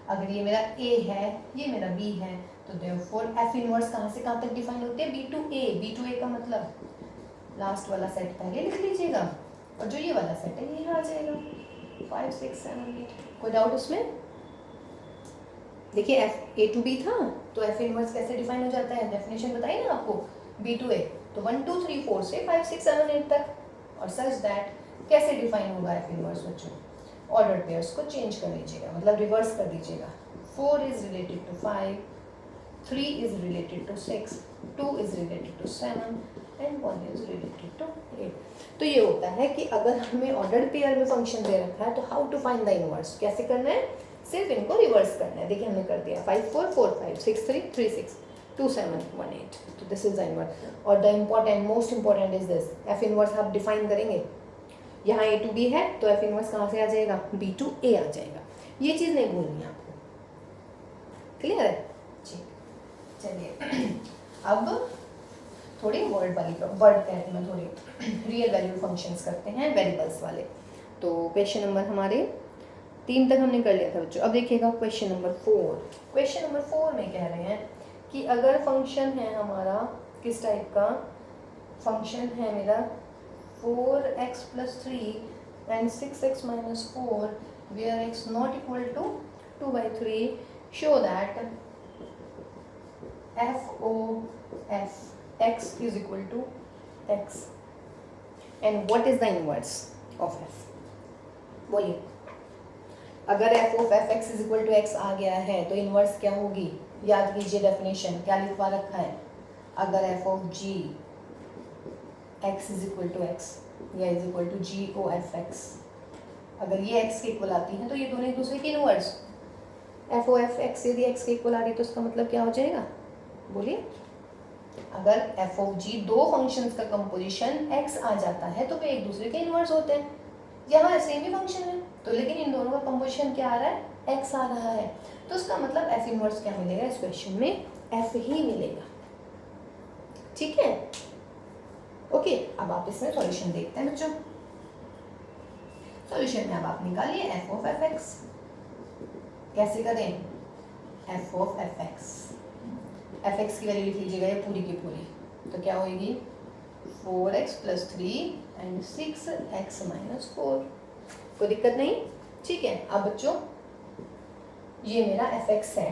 अगर ये मेरा A है, ये मेरा B है, तो देयरफॉर F इनवर्स कहाँ से कहाँ तक डिफाइन होते हैं, B to A। B to A का मतलब लास्ट वाला सेट पहले लिख लीजिएगा, और जो ये वाला सेट है ये यहाँ आ जाएगा 5 6 7 8। कोई डाउट उसमें? देखिए F A to B था तो F इनवर्स कैसे डिफाइन हो जाता है, डेफिनेशन बताइए ना आपको, B to A तो 1 2 3 4 से 5 6 7 8 तक, और सच दैट कैसे डिफाइन होगा F इनवर्स बच्चों, ऑर्डर पेयर्स को चेंज कर लीजिएगा, मतलब रिवर्स कर दीजिएगा। 4 is related to 5, 3 is related to 6, 2 is related to 7 and 1 is related to 8। तो ये होता है कि अगर हमें ऑर्डर पेयर में फंक्शन दे रखा है तो how to find the inverse, कैसे करना है, सिर्फ इनको रिवर्स करना है। देखिए हमने कर दिया 5 4 4 5 6 3 3 6 2 7 1 8, तो दिस इज द इनवर्स। और the important most important is this, F inverse आप डिफाइन करेंगे, यहाँ A to B है तो F इनवर्स कहाँ से आ जाएगा, B to A आ जाएगा। ये चीज़ नहीं भूलनी है आपको, क्लियर है? ठीक, चलिए अब थोड़ी वर्ड वाली मैं थोड़ी रियल वैल्यू फंक्शंस करते हैं, वेरिएबल्स वाले। तो क्वेश्चन नंबर हमारे 3 तक हमने कर लिया था बच्चों। अब देखिएगा क्वेश्चन नंबर 4। क्वेश्चन नंबर 4 में कह रहे हैं कि अगर फंक्शन है हमारा किस टाइप का, फंक्शन है मेरा 4x plus 3 and 6x minus 4 where x not equal to 2 by 3, show that f of x is equal to x and what is the inverse of f। बोलिए, अगर f of x is equal to x आ गया है तो इनवर्स क्या होगी, याद कीजिए डेफिनेशन क्या लिखवा रखा है, अगर f of g x is equal to X या is equal to ji O F X, अगर ये x के इक्वल आती हैं तो ये दोनों एक दूसरे के inverse, f o F x यदि x के इक्वल आ रही है तो इसका मतलब क्या हो जाएगा, बोलिए, अगर एफ ऑफ जी दो फंक्शंस का कंपोजिशन x आ जाता है तो वे एक दूसरे के इनवर्स होते हैं। यहाँ सेम ही फंक्शन है तो लेकिन इन दोनों का कंपोजिशन क्या आ रहा है, x आ रहा है, तो इसका मतलब f इनवर्स क्या मिलेगा, इस क्वेश्चन में f ही मिलेगा। ठीक है, ओके। अब आप इसमें सॉल्यूशन देखते हैं बच्चों। सॉल्यूशन में अब आप निकालिए एफ ऑफ एफ एक्स, कैसे करें, एफ ऑफ एफ एक्स की वैल्यू लिख लीजिएगा ये पूरी की पूरी, तो क्या होगी 4x plus 3 and 6x minus 4, कोई दिक्कत नहीं। ठीक है, अब बच्चों ये मेरा एफ एक्स है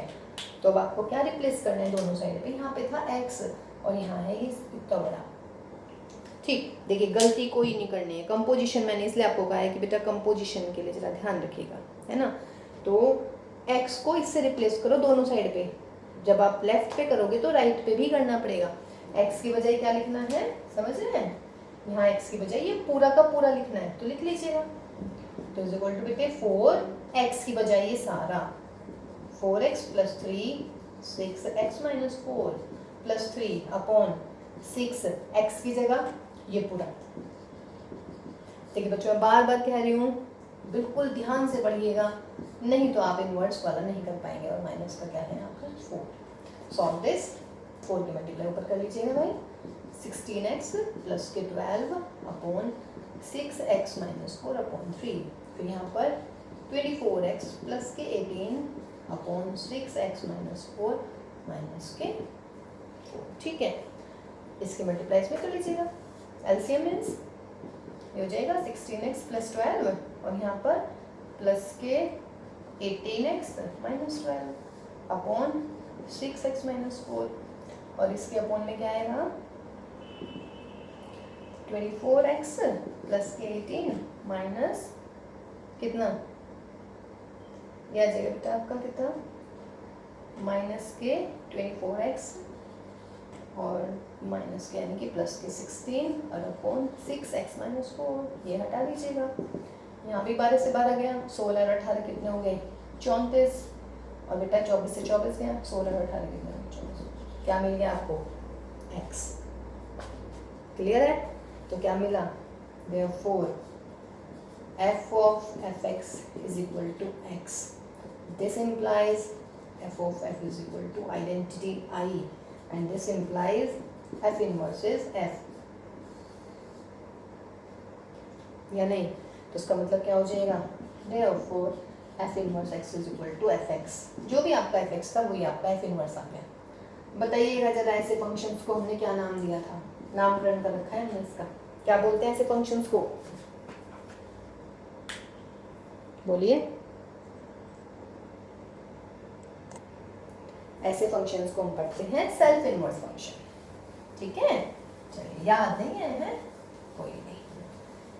तो अब आपको क्या रिप्लेस करना है दोनों साइड पे, यहाँ पे था x और यहाँ है ये इतना बड़ा। ठीक, देखिए गलती कोई नहीं करनी है, कंपोजिशन मैंने इसलिए आपको कहा है कि बेटा कंपोजिशन के लिए जरा ध्यान रखिएगा, है ना। तो x को इससे रिप्लेस करो दोनों साइड पे, जब आप लेफ्ट पे करोगे तो राइट पे भी करना पड़ेगा। x की बजाय क्या लिखना है, समझ रहे हैं, यहाँ x की बजाय ये पूरा का पूरा लिखना है तो लिख लीजिएगा, तो इज इक्वल टू बेटे 4x की बजाय ये सारा 4x plus 3 6x minus 4 plus 3 upon 6x की जगह ये पूरा। देखिए बच्चों मैं बार बार कह रही हूँ बिल्कुल ध्यान से पढ़िएगा, नहीं तो आप इनवर्स वाला नहीं कर पाएंगे। और माइनस का क्या है आपका 4। सॉल्व दिस, 4 की मल्टीप्लाई ऊपर कर लीजिएगा भाई, 16x प्लस के 12 अपॉन 6x माइनस 4 अपॉन 3 फिर यहाँ पर 24x प्लस के 18 अपॉन 6x माइनस 4 माइनस के 4, ठीक है। इसके मल्टीप्लाइज में कर लीजिएगा, एलसीएम मीन्स ये हो जाएगा 16x प्लस 12 और यहाँ पर प्लस के 18x minus 12 upon 6x minus 4 और इसके अपॉन में क्या आएगा 24x प्लस के 18 माइनस कितना, यह आ जाएगा बेटा आपका कितना, माइनस के 24x और माइनस के यानी कि प्लस के 16 और अपॉन 6x माइनस 4, ये हटा दीजिएगा। यहाँ भी 12 से 12 गया, 16 और 18 कितने हो गए 34 और बेटा 24 से 24 गया, 16 और 18 कितने 24, क्या मिल गया आपको x। क्लियर है? तो क्या मिला, therefore f of fx is equal to x. This implies f of f is equal to identity I and this implies f inverse is f, या नहीं? तो इसका मतलब क्या हो जाएगा, therefore f inverse x is equal to fx। जो भी आपका fx था वही आपका f inverse आ गया। बताइएगा जरा ऐसे फंक्शंस को हमने क्या नाम दिया था, नामकरण कर रखा है हमने इसका, क्या बोलते हैं ऐसे फंक्शंस को, बोलिए। ऐसे फंक्शंस को हम पढ़ते हैं सेल्फ इनवर्स फंक्शन, ठीक है। चलिए याद नहीं है कोई नहीं,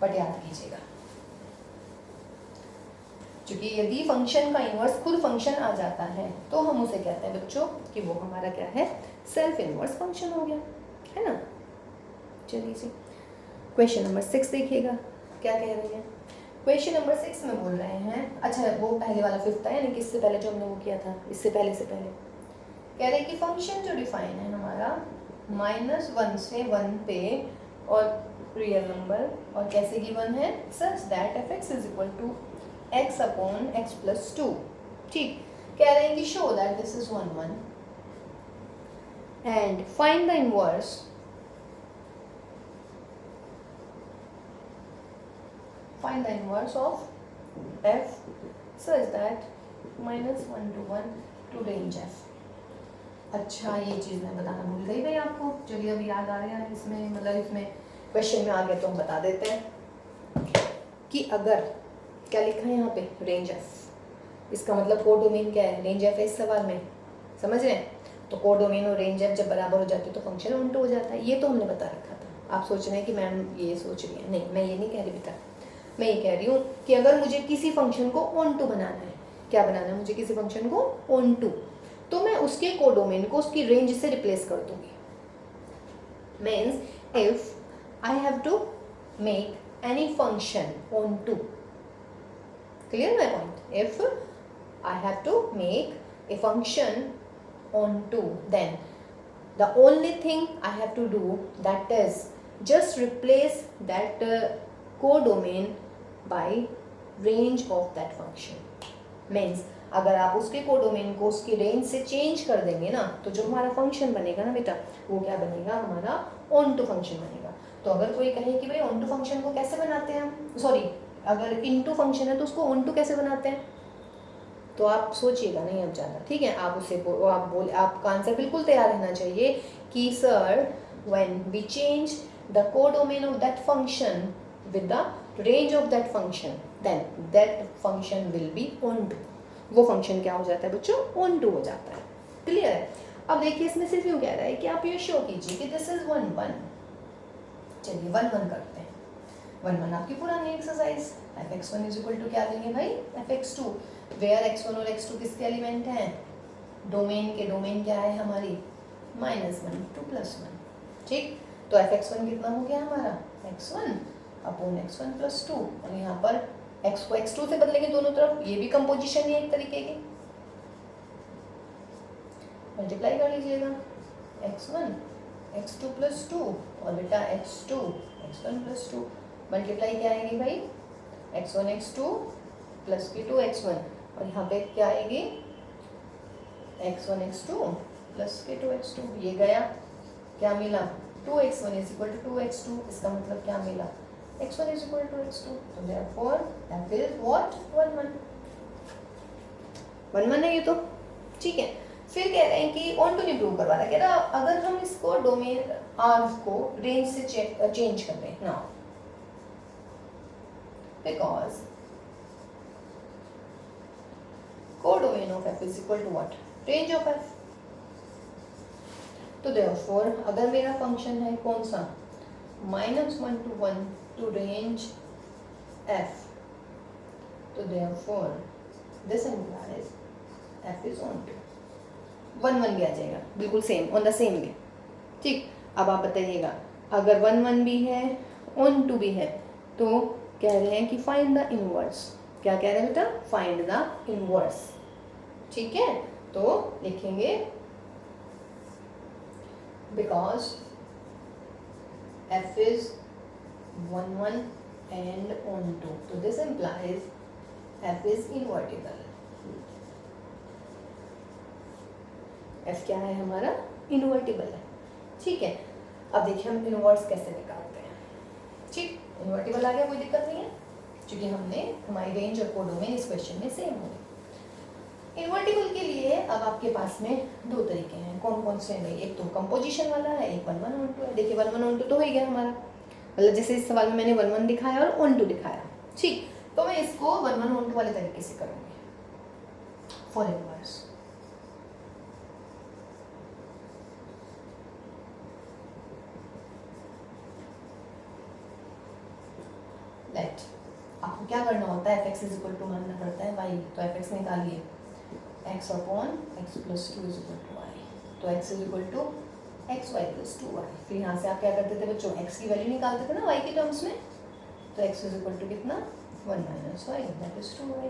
बट याद कीजिएगा, क्योंकि यदि फंक्शन का इनवर्स खुद फंक्शन आ जाता है तो हम उसे कहते हैं बच्चों कि वो हमारा क्या है, सेल्फ इनवर्स फंक्शन हो गया, है ना। चलिए जी क्वेश्चन नंबर 6 देखिएगा क्या कह रहे हैं। क्वेश्चन नंबर 6 में बोल रहे हैं, अच्छा वो पहले वाला 5th था, यानी कि इससे पहले जो हमने वो किया था, इससे पहले कह रहे हैं कि फंक्शन जो डिफाइन है हमारा -1 से 1 पे और रियल नंबर और कैसे गिवन है, such that fx is equal to x upon x plus 2, ठीक। कह रहे हैं कि show that this is 1 1 and find the inverse of f such that -1 to 1 to range f। अच्छा ये चीज़ मैं बताना भूल गई भाई आपको, चलिए अभी याद आ रहा है, इसमें मतलब इसमें क्वेश्चन में आ गया तो हम बता देते हैं कि अगर क्या लिखा है यहाँ पे रेंज एफ, इसका मतलब कोडोमेन क्या है, रेंज एफ है इस सवाल में, समझ रहे हैं। तो कोडोमेन और रेंज एफ जब बराबर हो जाती है तो फंक्शन उल्टा हो जाता है, ये तो हमने बता रखा था। आप सोच रहे हैं कि मैम ये सोच रही है, नहीं मैं ये नहीं कह रही बेटा, मैं ये कह रही हूँ कि अगर मुझे किसी फंक्शन को ऑन टू बनाना है, क्या बनाना है मुझे किसी फंक्शन को ऑन टू, तो मैं उसके कोडोमेन को उसकी रेंज से रिप्लेस कर दूंगी। Means if I have to make any function onto, clear my point, if I have to make a function onto, then the only thing I have to do that is just replace that codomain by range of that function। means अगर आप उसके कोडोमेन को उसकी रेंज से चेंज कर देंगे ना, तो जो हमारा फंक्शन बनेगा ना बेटा, वो क्या बनेगा, हमारा ऑन टू फंक्शन बनेगा। तो अगर कोई कहे कि भाई ऑन टू फंक्शन को कैसे बनाते हैं, सॉरी अगर इन टू फंक्शन है तो उसको ऑन टू कैसे बनाते हैं, तो आप सोचिएगा नहीं अब ज़्यादा, ठीक है। आप उसे आपका आंसर बिल्कुल तैयार रहना चाहिए कि sir when we change the codomain of that function with the range of that function, then that function will be onto। वो फंक्शन क्या हो जाता है बच्चों, onto हो जाता है, क्लियर है। अब देखिए इसमें सिर्फ यूँ कह रहा है कि आप ये शो कीजिए कि दिस इज 1 1। चलिए 1 1 करते हैं, 1 1 आपकी पुरानी exercise, fx1 is equal to क्या लेंगे भाई, fx2, वेयर x1 और x2 किसके एलिमेंट हैं, डोमेन के, डोमेन क्या है हमारी -1 to +1, ठीक। तो fx1 कितना हो गया हमारा, x1 अपॉन x1 प्लस 2, और यहाँ पर x को x2 से बदलेंगे दोनों तरफ, ये भी कंपोजिशन है एक तरीके की, मल्टीप्लाई कर लीजिएगा, x1 x2 प्लस 2 और बेटा x2 x1 प्लस 2, मल्टीप्लाई क्या आएगी भाई, x1 x2 प्लस की 2 x1, और यहाँ पे क्या आएगी x1 x2 प्लस के 2 x2, ये गया, क्या मिला 2x1 is equal to 2x2, इसका मतलब क्या मिला x1 is equal to x2, so therefore f is what 1 1 1 1 है ये तो, ठीक है। फिर कह रहे हैं कि ऑन टू नहीं प्रूव करवा रहा, कह रहा अगर हम इसको डोमेन आर को रेंज से चेंज कर दें ना, because codomain of f is equal to what, range of f। तो देयरफॉर अगर मेरा फंक्शन है कौन सा, -1 to 1 to range f, तो therefore this implies f is on to 1 1 भी आ जाएगा, बिल्कुल same on the same way, ठीक। अब आप बताइएगा अगर 1 1 भी है ऑन टू भी है, तो कह रहे हैं कि फाइंड द इनवर्स, क्या कह रहे हैं बेटा, फाइंड द इनवर्स, ठीक है। तो लिखेंगे because f is 1 1 and on to, so this implies f is invertible। f क्या है हमारा, इनवर्टिबल है, ठीक है। अब देखिए हम इनवर्स कैसे निकालते हैं, ठीक। इनवर्टिबल आ गया, कोई दिक्कत नहीं है, क्योंकि हमने हमारी रेंज और कोडोमेन इस क्वेश्चन में सेम होंगे। इनवर्टिबल के लिए अब आपके पास में दो तरीके हैं, कौन कौन से हैं भाई, एक तो कंपोजिशन वाला है, एक 1 1 on 2 है। देखिए 1 1 on 2 तो हो ही गया हमारा, मतलब जैसे इस सवाल में मैंने 1 1 दिखाया और on 2 दिखाया, ठीक। तो मैं इसको 1 1 on 2 वाले तरीके से करूँगी फॉर इनवर्स। लेट आपको क्या करना होता है, fx इज इक्वल टू मानना पड़ता है y, तो fx निकालिए x upon x plus 2 is equal to y, तो x is equal to x y plus 2y। फिर यहाँ से आप क्या करते थे बच्चों, x की वैल्यू निकालते थे ना y के टर्म्स में, तो x इज इक्वल टू कितना 1 minus Y that is 2y,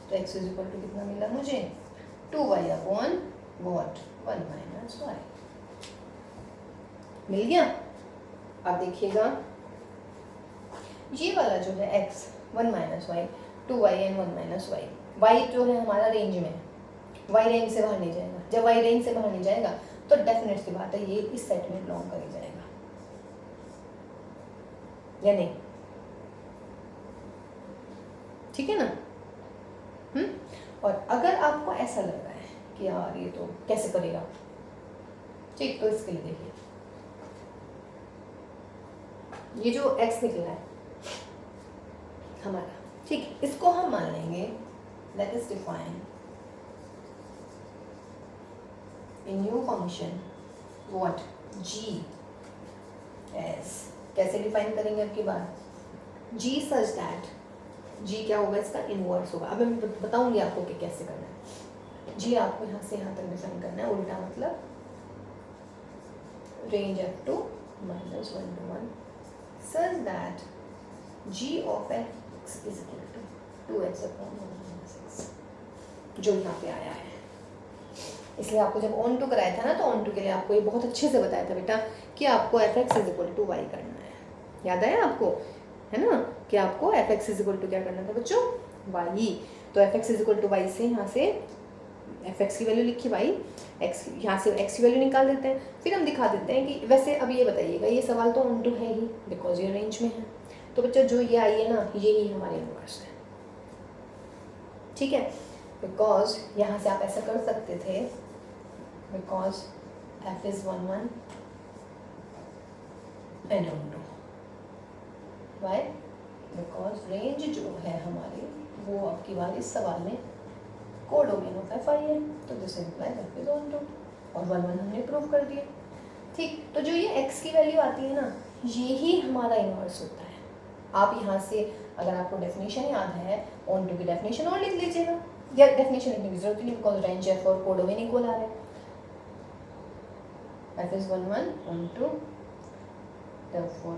तो x इज इक्वल टू कितना मिला मुझे 2y upon what 1 minus Y, मिल गया। अब देखिएगा ये वाला जो है x 1 minus Y 2y and 1 minus Y, y जो है हमारा रेंज में है, y रेंज से बाहर नहीं जाएगा। जब y रेंज से बाहर नहीं जाएगा तो डेफिनेट सी बात है ये इस सेट में बिलोंग कर ही जाएगा, या नहीं, ठीक है ना। और अगर आपको ऐसा लग रहा है कि यार ये तो कैसे करेगा, ठीक, तो इसके लिए देखिए ये जो x निकला है हमारा, ठीक, इसको हम मान लेंगे let us define a new function what g as, कैसे डिफाइन करेंगे अब की बार, g such that g क्या होगा, इसका इनवर्स होगा। अब मैं बताऊंगी आपको कि कैसे करना है। g आपको यहाँ से यहाँ तक डिफाइन करना है, उल्टा मतलब range f2 minus 1 to 1 such that g of x is equal to 2x upon 1 minus x, जो यहाँ पे आया है। इसलिए आपको जब ऑन टू कराया था ना, तो ऑन टू के लिए आपको ये बहुत अच्छे से बताया था बेटा कि आपको fx is equal to y करना है, याद आया आपको, है ना, कि आपको fx इज इक्वल टू क्या करना था बच्चों, y। तो fx is equal to y से यहाँ से fx की वैल्यू लिखी y, x यहाँ से x की वैल्यू निकाल देते हैं, फिर हम दिखा देते हैं कि वैसे अब ये बताइएगा ये सवाल तो ऑन टू है ही बिकॉज ये रेंज में है, तो बच्चों जो ये आई है ना यही हमारे इनवर्स है, ठीक है। बिकॉज यहाँ से आप ऐसा कर सकते थे, because f is 1 1 and on 2, why, because range जो है हमारी वो आपकी बार इस सवाल में कोडोमेन ऑफ f आई है, तो this implies f is on 2 और 1 1 हमने प्रूव कर दिया, ठीक। तो जो ये x की वैल्यू आती है ना ये ही हमारा इनवर्स होता है। आप यहाँ से अगर आपको डेफिनेशन याद है ऑन टू की डेफिनेशन और लिख लीजिएगा, या डेफिनेशन लिखने की जरूरत नहीं बिकॉज रेंज f और कोडोमेन इक्वल आ रहे हैं, f is 1 1 on 2, therefore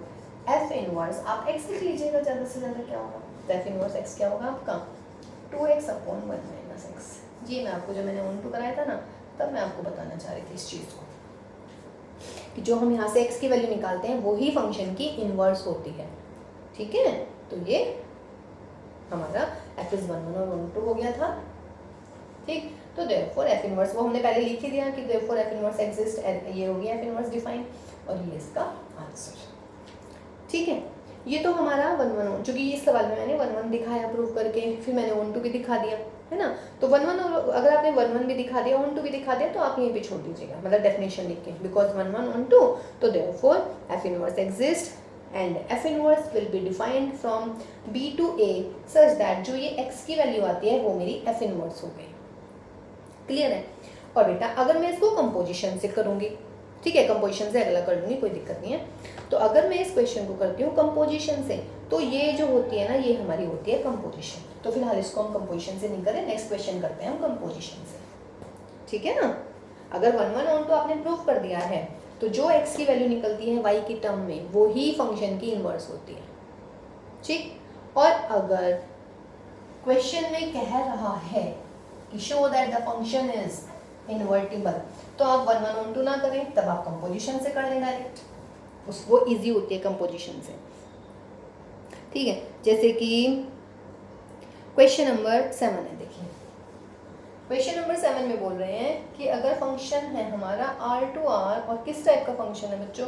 f inverse आप x लिख लीजिएगा ज़्यादा से ज़्यादा क्या होगा, तो f इनवर्स x क्या होगा आपका 2x अपॉन 1 माइनस x। ये मैं आपको, जब मैंने ऑन टू कराया था ना तब मैं आपको बताना चाह रही थी इस चीज़ को कि जो हम यहाँ से x की वैल्यू निकालते हैं वही फंक्शन की इनवर्स होती है, ठीक है। तो ये हमारा f is 1 1 और 1 2 हो गया था, ठीक। तो therefore f इनवर्स वो हमने पहले लिख ही दिया कि therefore f इनवर्स एग्जिस्ट, ये हो गया f इनवर्स डिफाइन और ये इसका आंसर, ठीक है। ये तो हमारा 1 1 चूँकि इस सवाल में मैंने 1 1 दिखाया प्रूव करके, फिर मैंने 1 2 भी दिखा दिया, है ना। तो 1 1 अगर आपने 1 1 भी दिखा दिया, 1 2 भी दिखा दिया, तो आप यहीं पे छोड़ दीजिएगा, मतलब डेफिनेशन लिख के, बिकॉज 1 1 1 2, तो therefore F inverse exist and F inverse will be defined from B to A such that जो ये x की वैल्यू आती है वो मेरी एफ इनवर्स हो गई। क्लियर है। और बेटा अगर मैं इसको कंपोजिशन से करूँगी, ठीक है, कंपोजिशन से अगला कर लूँगी, कोई दिक्कत नहीं है। तो अगर मैं इस क्वेश्चन को करती हूँ कंपोजिशन से, तो ये जो होती है ना, ये हमारी होती है कंपोजिशन। तो फिलहाल इसको हम कंपोजिशन से नहीं करें, नेक्स्ट क्वेश्चन करते हैं हम कंपोजिशन से, ठीक है ना। अगर 1 1 ऑन तो आपने प्रूव कर दिया है, तो जो x की वैल्यू निकलती है y की टर्म में, वो ही फंक्शन की इनवर्स होती है, ठीक। और अगर क्वेश्चन में कह रहा है कि show that the function is invertible, तो आप 1 1 ऑन टू ना करें, तब आप कंपोजिशन से कर लें डायरेक्ट, वो इजी होती है कंपोजिशन से, ठीक है। जैसे कि क्वेश्चन नंबर 7 है, देखिए क्वेश्चन नंबर 7 में बोल रहे हैं कि अगर फंक्शन है हमारा R2R, और किस टाइप का फंक्शन है बच्चों,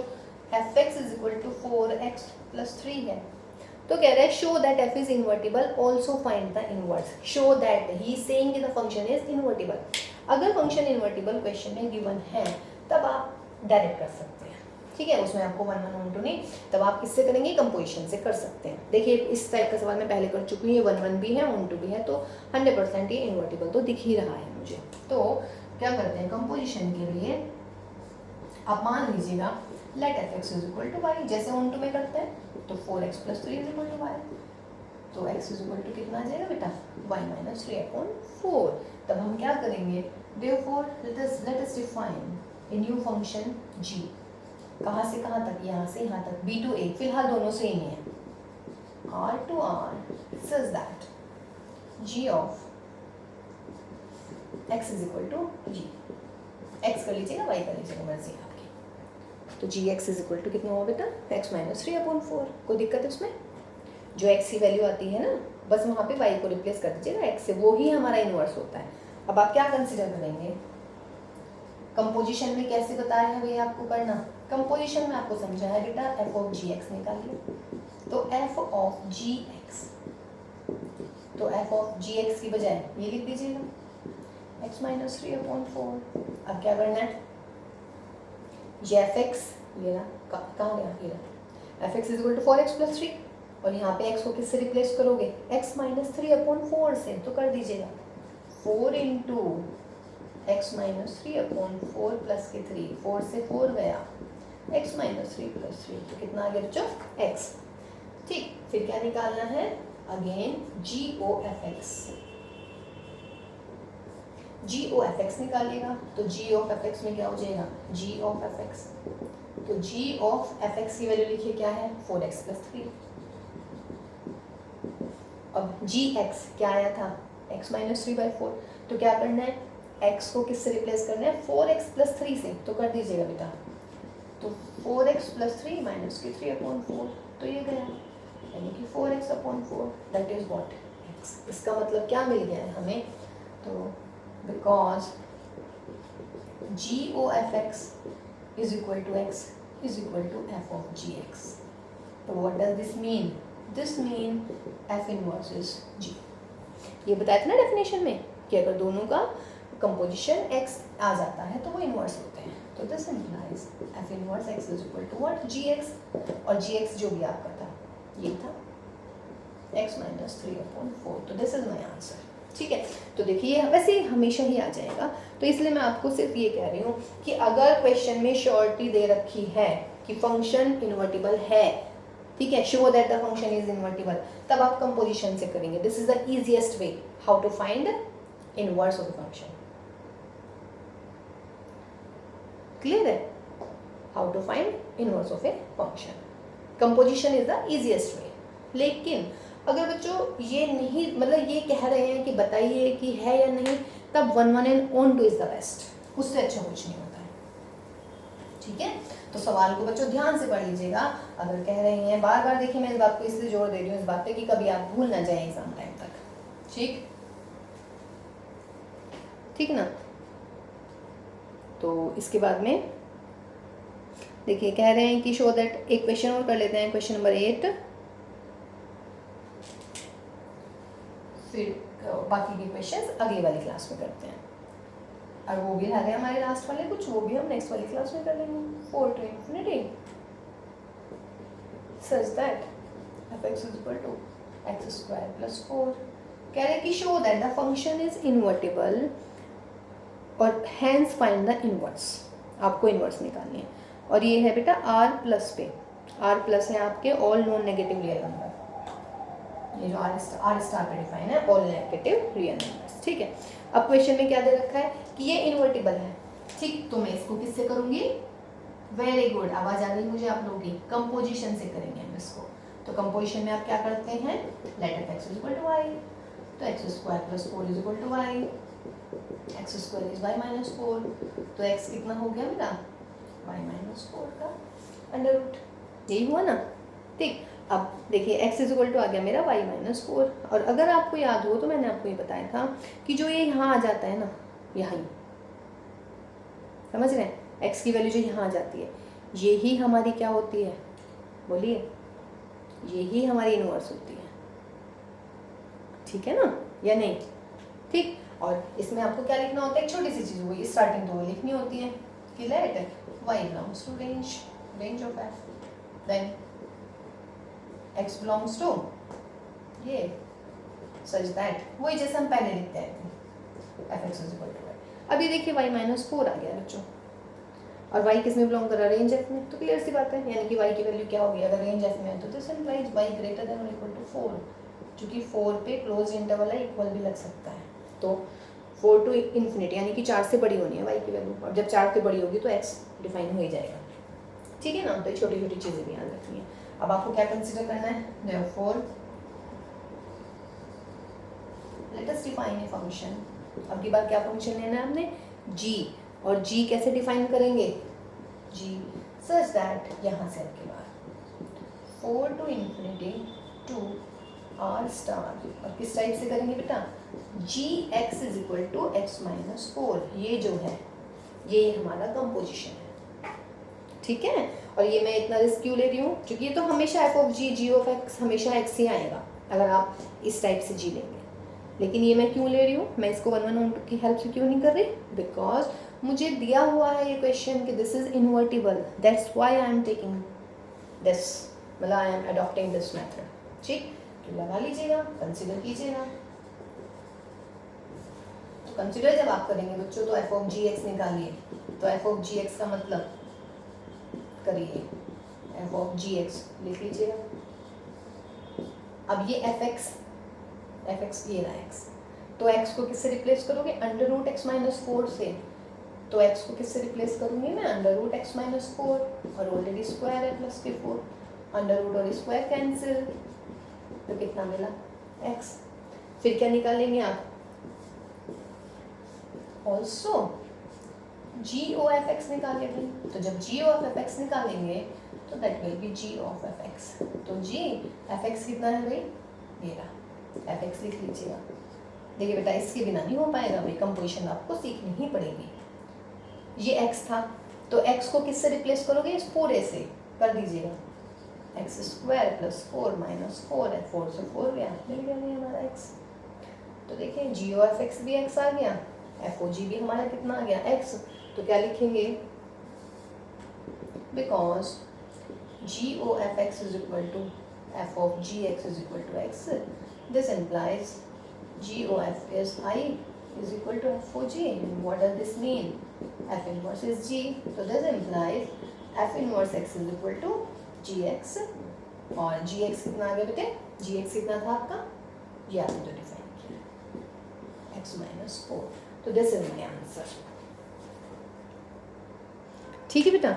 fx is equal to 4x + 3 है, तो कह रहा है show that f is invertible, also find the inverse. Show that he saying the function is invertible. अगर फंक्शन इन्वर्टिबल क्वेश्चन में गिवन है, तब आप डायरेक्ट कर सकते हैं, ठीक है, उसमें आपको 1 1 1 2 नहीं, तब आप किससे करेंगे, कंपोजिशन से कर सकते हैं। देखिए इस टाइप का सवाल मैं पहले कर चुकी हूँ, ये 1 1 भी है, 1 2 भी है, तो 100% ये इन्वर्टिबल तो दिख ही रहा है मुझे। तो क्या करते हैं कंपोजिशन के लिए, आप मान लीजिएगा let fx is equal to y, जैसे 1 2 में करते हैं, तो 4x + 3 is equal to y, तो x इज इक्वल टू कितना आ जाएगा बेटा, y - 3/4। तब हम क्या करेंगे, therefore let us define a new function g, कहाँ से कहाँ तक, यहाँ से यहाँ तक, B to A, फिलहाल दोनों से ही है, R to R such that g of x is equal to g, x कर लीजिएगा, y कर लीजिएगा, मर्जी है आपकी। तो जी एक्स इज इक्वल टू कितना हुआ बेटा, x - 3/4। कोई दिक्कत है उसमें, जो x की वैल्यू आती है ना, बस वहाँ पे y को रिप्लेस कर दीजिएगा x से, वो ही हमारा इनवर्स होता है। अब आप क्या कंसिडर करेंगे, कंपोजिशन में कैसे बताया है भैया आपको करना, कंपोजिशन में आपको समझाया बेटा f ऑफ जी एक्स निकालिए, तो f ऑफ जी एक्स, तो f ऑफ जी एक्स की बजाय ये लिख दीजिएगा x - 3/4। अब क्या करना है, ये एफ एक्स, ये ना कहाँ गया, ये f x is equal to 4x + 3, और यहाँ पे x को किससे रिप्लेस करोगे, x - 3/4 से, तो कर दीजिएगा 4 इंटू x - 3/4 प्लस के 3, 4 से 4 गया, x - 3 + 3, तो कितना आ गया बच्चों, x, ठीक। फिर क्या निकालना है, अगेन जी ओ एफ एक्स निकालिएगा, तो जी ऑफ एफ एक्स में क्या हो जाएगा, जी ऑफ एफ एक्स, तो जी ऑफ एफ एक्स की वैल्यू लिखिए क्या है, 4x + 3। अब जी एक्स क्या आया था, x - 3/4, तो क्या करना है, x को किससे रिप्लेस करना है, 4x + 3 से, तो कर दीजिएगा बेटा, तो 4x + 3 - 3/4, तो ये गया, यानी कि 4x/4, that is what x। इसका मतलब क्या मिल गया है हमें, तो because G O F x is equal to x is equal to f of ji x. तो what does this mean, this mean f inverse is g। ये बताया था ना डेफिनेशन में कि अगर दोनों का कंपोजिशन x आ जाता है तो वो इनवर्स होते हैं, तो this implies f inverse x is equal to what, gx, और gx जो भी आपका था ये था x - 3/4, तो दिस इज माय आंसर, ठीक है। तो देखिए वैसे हमेशा ही आ जाएगा, तो इसलिए मैं आपको सिर्फ ये कह रही हूँ कि अगर क्वेश्चन में श्योरिटी दे रखी है कि फंक्शन इन्वर्टिबल है, ठीक है, show that the function is invertible, तब आप कंपोजिशन से करेंगे। This is the easiest way how to find inverse of the function. Clear है, how to find inverse of a function, composition is the easiest way. लेकिन अगर बच्चों ये नहीं, मतलब ये कह रहे हैं कि बताइए कि है या नहीं, तब 1 1 and 1 2 इज द बेस्ट, उससे अच्छा कुछ नहीं होता है, ठीक है। तो सवाल को बच्चों ध्यान से पढ़ लीजिएगा, अगर कह रहे हैं बार बार, देखिए मैं इस बात को इसलिए जोर दे रही हूँ इस बात पे कि कभी आप भूल ना जाए एग्जाम टाइम तक, ठीक, ठीक ना। तो इसके बाद में देखिए कह रहे हैं कि शो दैट, एक क्वेश्चन और कर लेते हैं, क्वेश्चन नंबर 8, बाकी के क्वेश्चंस अगली वाली क्लास में करते हैं। और वो भी रह गए हमारे लास्ट वाले कुछ, वो भी हम नेक्स्ट वाली क्लास में कर लेंगे। 4 to infinity such that f(x) is equal to x square plus 4। कह रहे कि show that the function is invertible और हैंस फाइंड द इनवर्स। आपको इनवर्स निकालनी है। और ये है बेटा r प्लस पे, r प्लस है आपके all non negative real number. ये जो r स्टार पे डिफाइन है ऑल नेगेटिव रियल नंबर्स, ठीक है। अब क्वेश्चन में क्या दे रखा है कि ये इन्वर्टिबल है, ठीक। तो मैं इसको किससे करूंगी? वेरी गुड, आवाज आ गई मुझे आप लोगों की। कंपोजिशन से करेंगे हम इसको। तो कंपोजिशन में आप क्या करते हैं? Let f(x) is equal to y, तो x square plus 4 is equal to y, x square is y minus 4। तो x कितना हो गया मेरा? y माइनस 4 का अंडर रूट। यही हुआ ना, ठीक। अब देखिए x इज इक्वल टू आ गया मेरा y माइनस 4। और अगर आपको याद हो तो मैंने आपको ये बताया था कि जो ये यहाँ आ जाता है ना, यहाँ ही, समझ रहे हैं? x की वैल्यू जो यहाँ आ जाती है, यही हमारी क्या होती है? बोलिए, यही हमारी इनवर्स होती है, ठीक है ना, या नहीं? ठीक। और इसमें आपको क्या लिखना होता है? एक छोटी सी चीज़, वही स्टार्टिंग तो वो लिखनी होती है कि let y belongs to range of f, then x belongs to ये, सच दैट वही जैसे हम पहले लिखते हैं f(x) is equal to y। अब ये देखिए y माइनस 4 आ गया बच्चों, और y किस में बिलोंग कर रहा है? रेंज f में। तो क्लियर सी बात है, यानी कि y की वैल्यू क्या होगी? अगर रेंज f में है तो this implies y greater than और इक्वल टू 4। चूंकि 4 पे क्लोज इंटरवल है, इक्वल भी लग सकता है। तो 4 टू इन्फिनिटी यानी कि 4 से बड़ी होनी है y की वैल्यू, और जब 4 से बड़ी होगी तो x डिफाइन हो ही जाएगा, ठीक है ना। तो छोटी छोटी चीज़ें भी याद रखनी है। अब आपको क्या कंसीडर करना है? Therefore let us define a function. अब की बार क्या फंक्शन लेना है हमने? g। और g कैसे डिफाइन करेंगे? g सच दैट यहाँ से आपके बाद 4 to infinity to r star, और किस टाइप से करेंगे बेटा? gx is equal to x minus 4। ये जो है ये हमारा कंपोजिशन है, ठीक है। और ये मैं इतना रिस्क क्यों ले रही हूँ? क्योंकि ये तो हमेशा g of x हमेशा x ही आएगा अगर आप इस टाइप से g लेंगे। लेकिन ये मैं क्यों ले रही हूँ? मैं इसको 1 1 1 की हेल्प से क्यों नहीं कर रही? बिकॉज मुझे दिया हुआ है ये क्वेश्चन कि this is invertible, that's why I am taking this, मतलब I am adopting this method, ठीक। तो लगा लीजिएगा, कंसिडर कीजिएगा। तो कंसिडर जब आप करेंगे बच्चों तो f(gx) निकालिए। तो f(gx) का मतलब करिए, f(gx) लिख लीजिएगा। अब ये fx ये रहा x, तो x को किससे रिप्लेस करोगे? अंडर रूट x माइनस 4 से। तो x को किससे रिप्लेस करूंगी मैं? अंडर रूट x माइनस 4, और ऑलरेडी स्क्वायर है प्लस के 4, अंडर रूट और स्क्वायर कैंसिल, तो कितना मिला? x। फिर क्या निकालेंगे आप? ऑल्सो g of fx निकालेंगे। तो जब g of fx निकालेंगे तो that will be g of fx। तो g fx कितना है भाई? ये रहा, fx लिख लीजिएगा। देखिए बेटा, इसके बिना नहीं हो पाएगा भाई, कंपोजिशन आपको सीखनी ही पड़ेगी। ये x था, तो x को किससे रिप्लेस करोगे? इस पूरे से कर दीजिएगा, x स्क्वायर प्लस 4 माइनस 4 है, 4 से 4 गया, मिल गया नहीं हमारा x। तो देखिए g of fx भी x आ गया, fog भी हमारा कितना आ गया? x। तो क्या लिखेंगे? Because g of fx is equal to f of gx is equal to x. This implies g of f is I is equal to f of g. And what does this mean? F inverse is g. So this implies f inverse x is equal to gx. और gx कितना आ गया बेटे? gx कितना था आपका? ये आपने तो डिफाइन किया, x minus 4. तो this is my answer. ठीक है बेटा,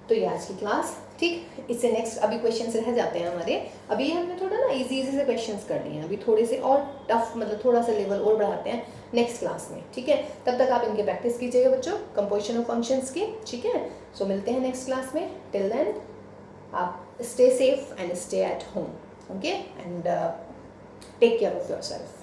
तो ये आज की क्लास, ठीक। इससे नेक्स्ट अभी क्वेश्चंस रह जाते हैं हमारे। अभी हमने थोड़ा ना इजी से क्वेश्चंस कर लिए हैं, अभी थोड़े से और टफ, मतलब थोड़ा सा लेवल और बढ़ाते हैं नेक्स्ट क्लास में, ठीक है। तब तक आप इनके प्रैक्टिस कीजिएगा बच्चों, कंपोजिशन ऑफ फंक्शंस की, ठीक है। सो मिलते हैं नेक्स्ट क्लास में। टिल देन आप stay safe and stay at home, okay, and take care of yourself.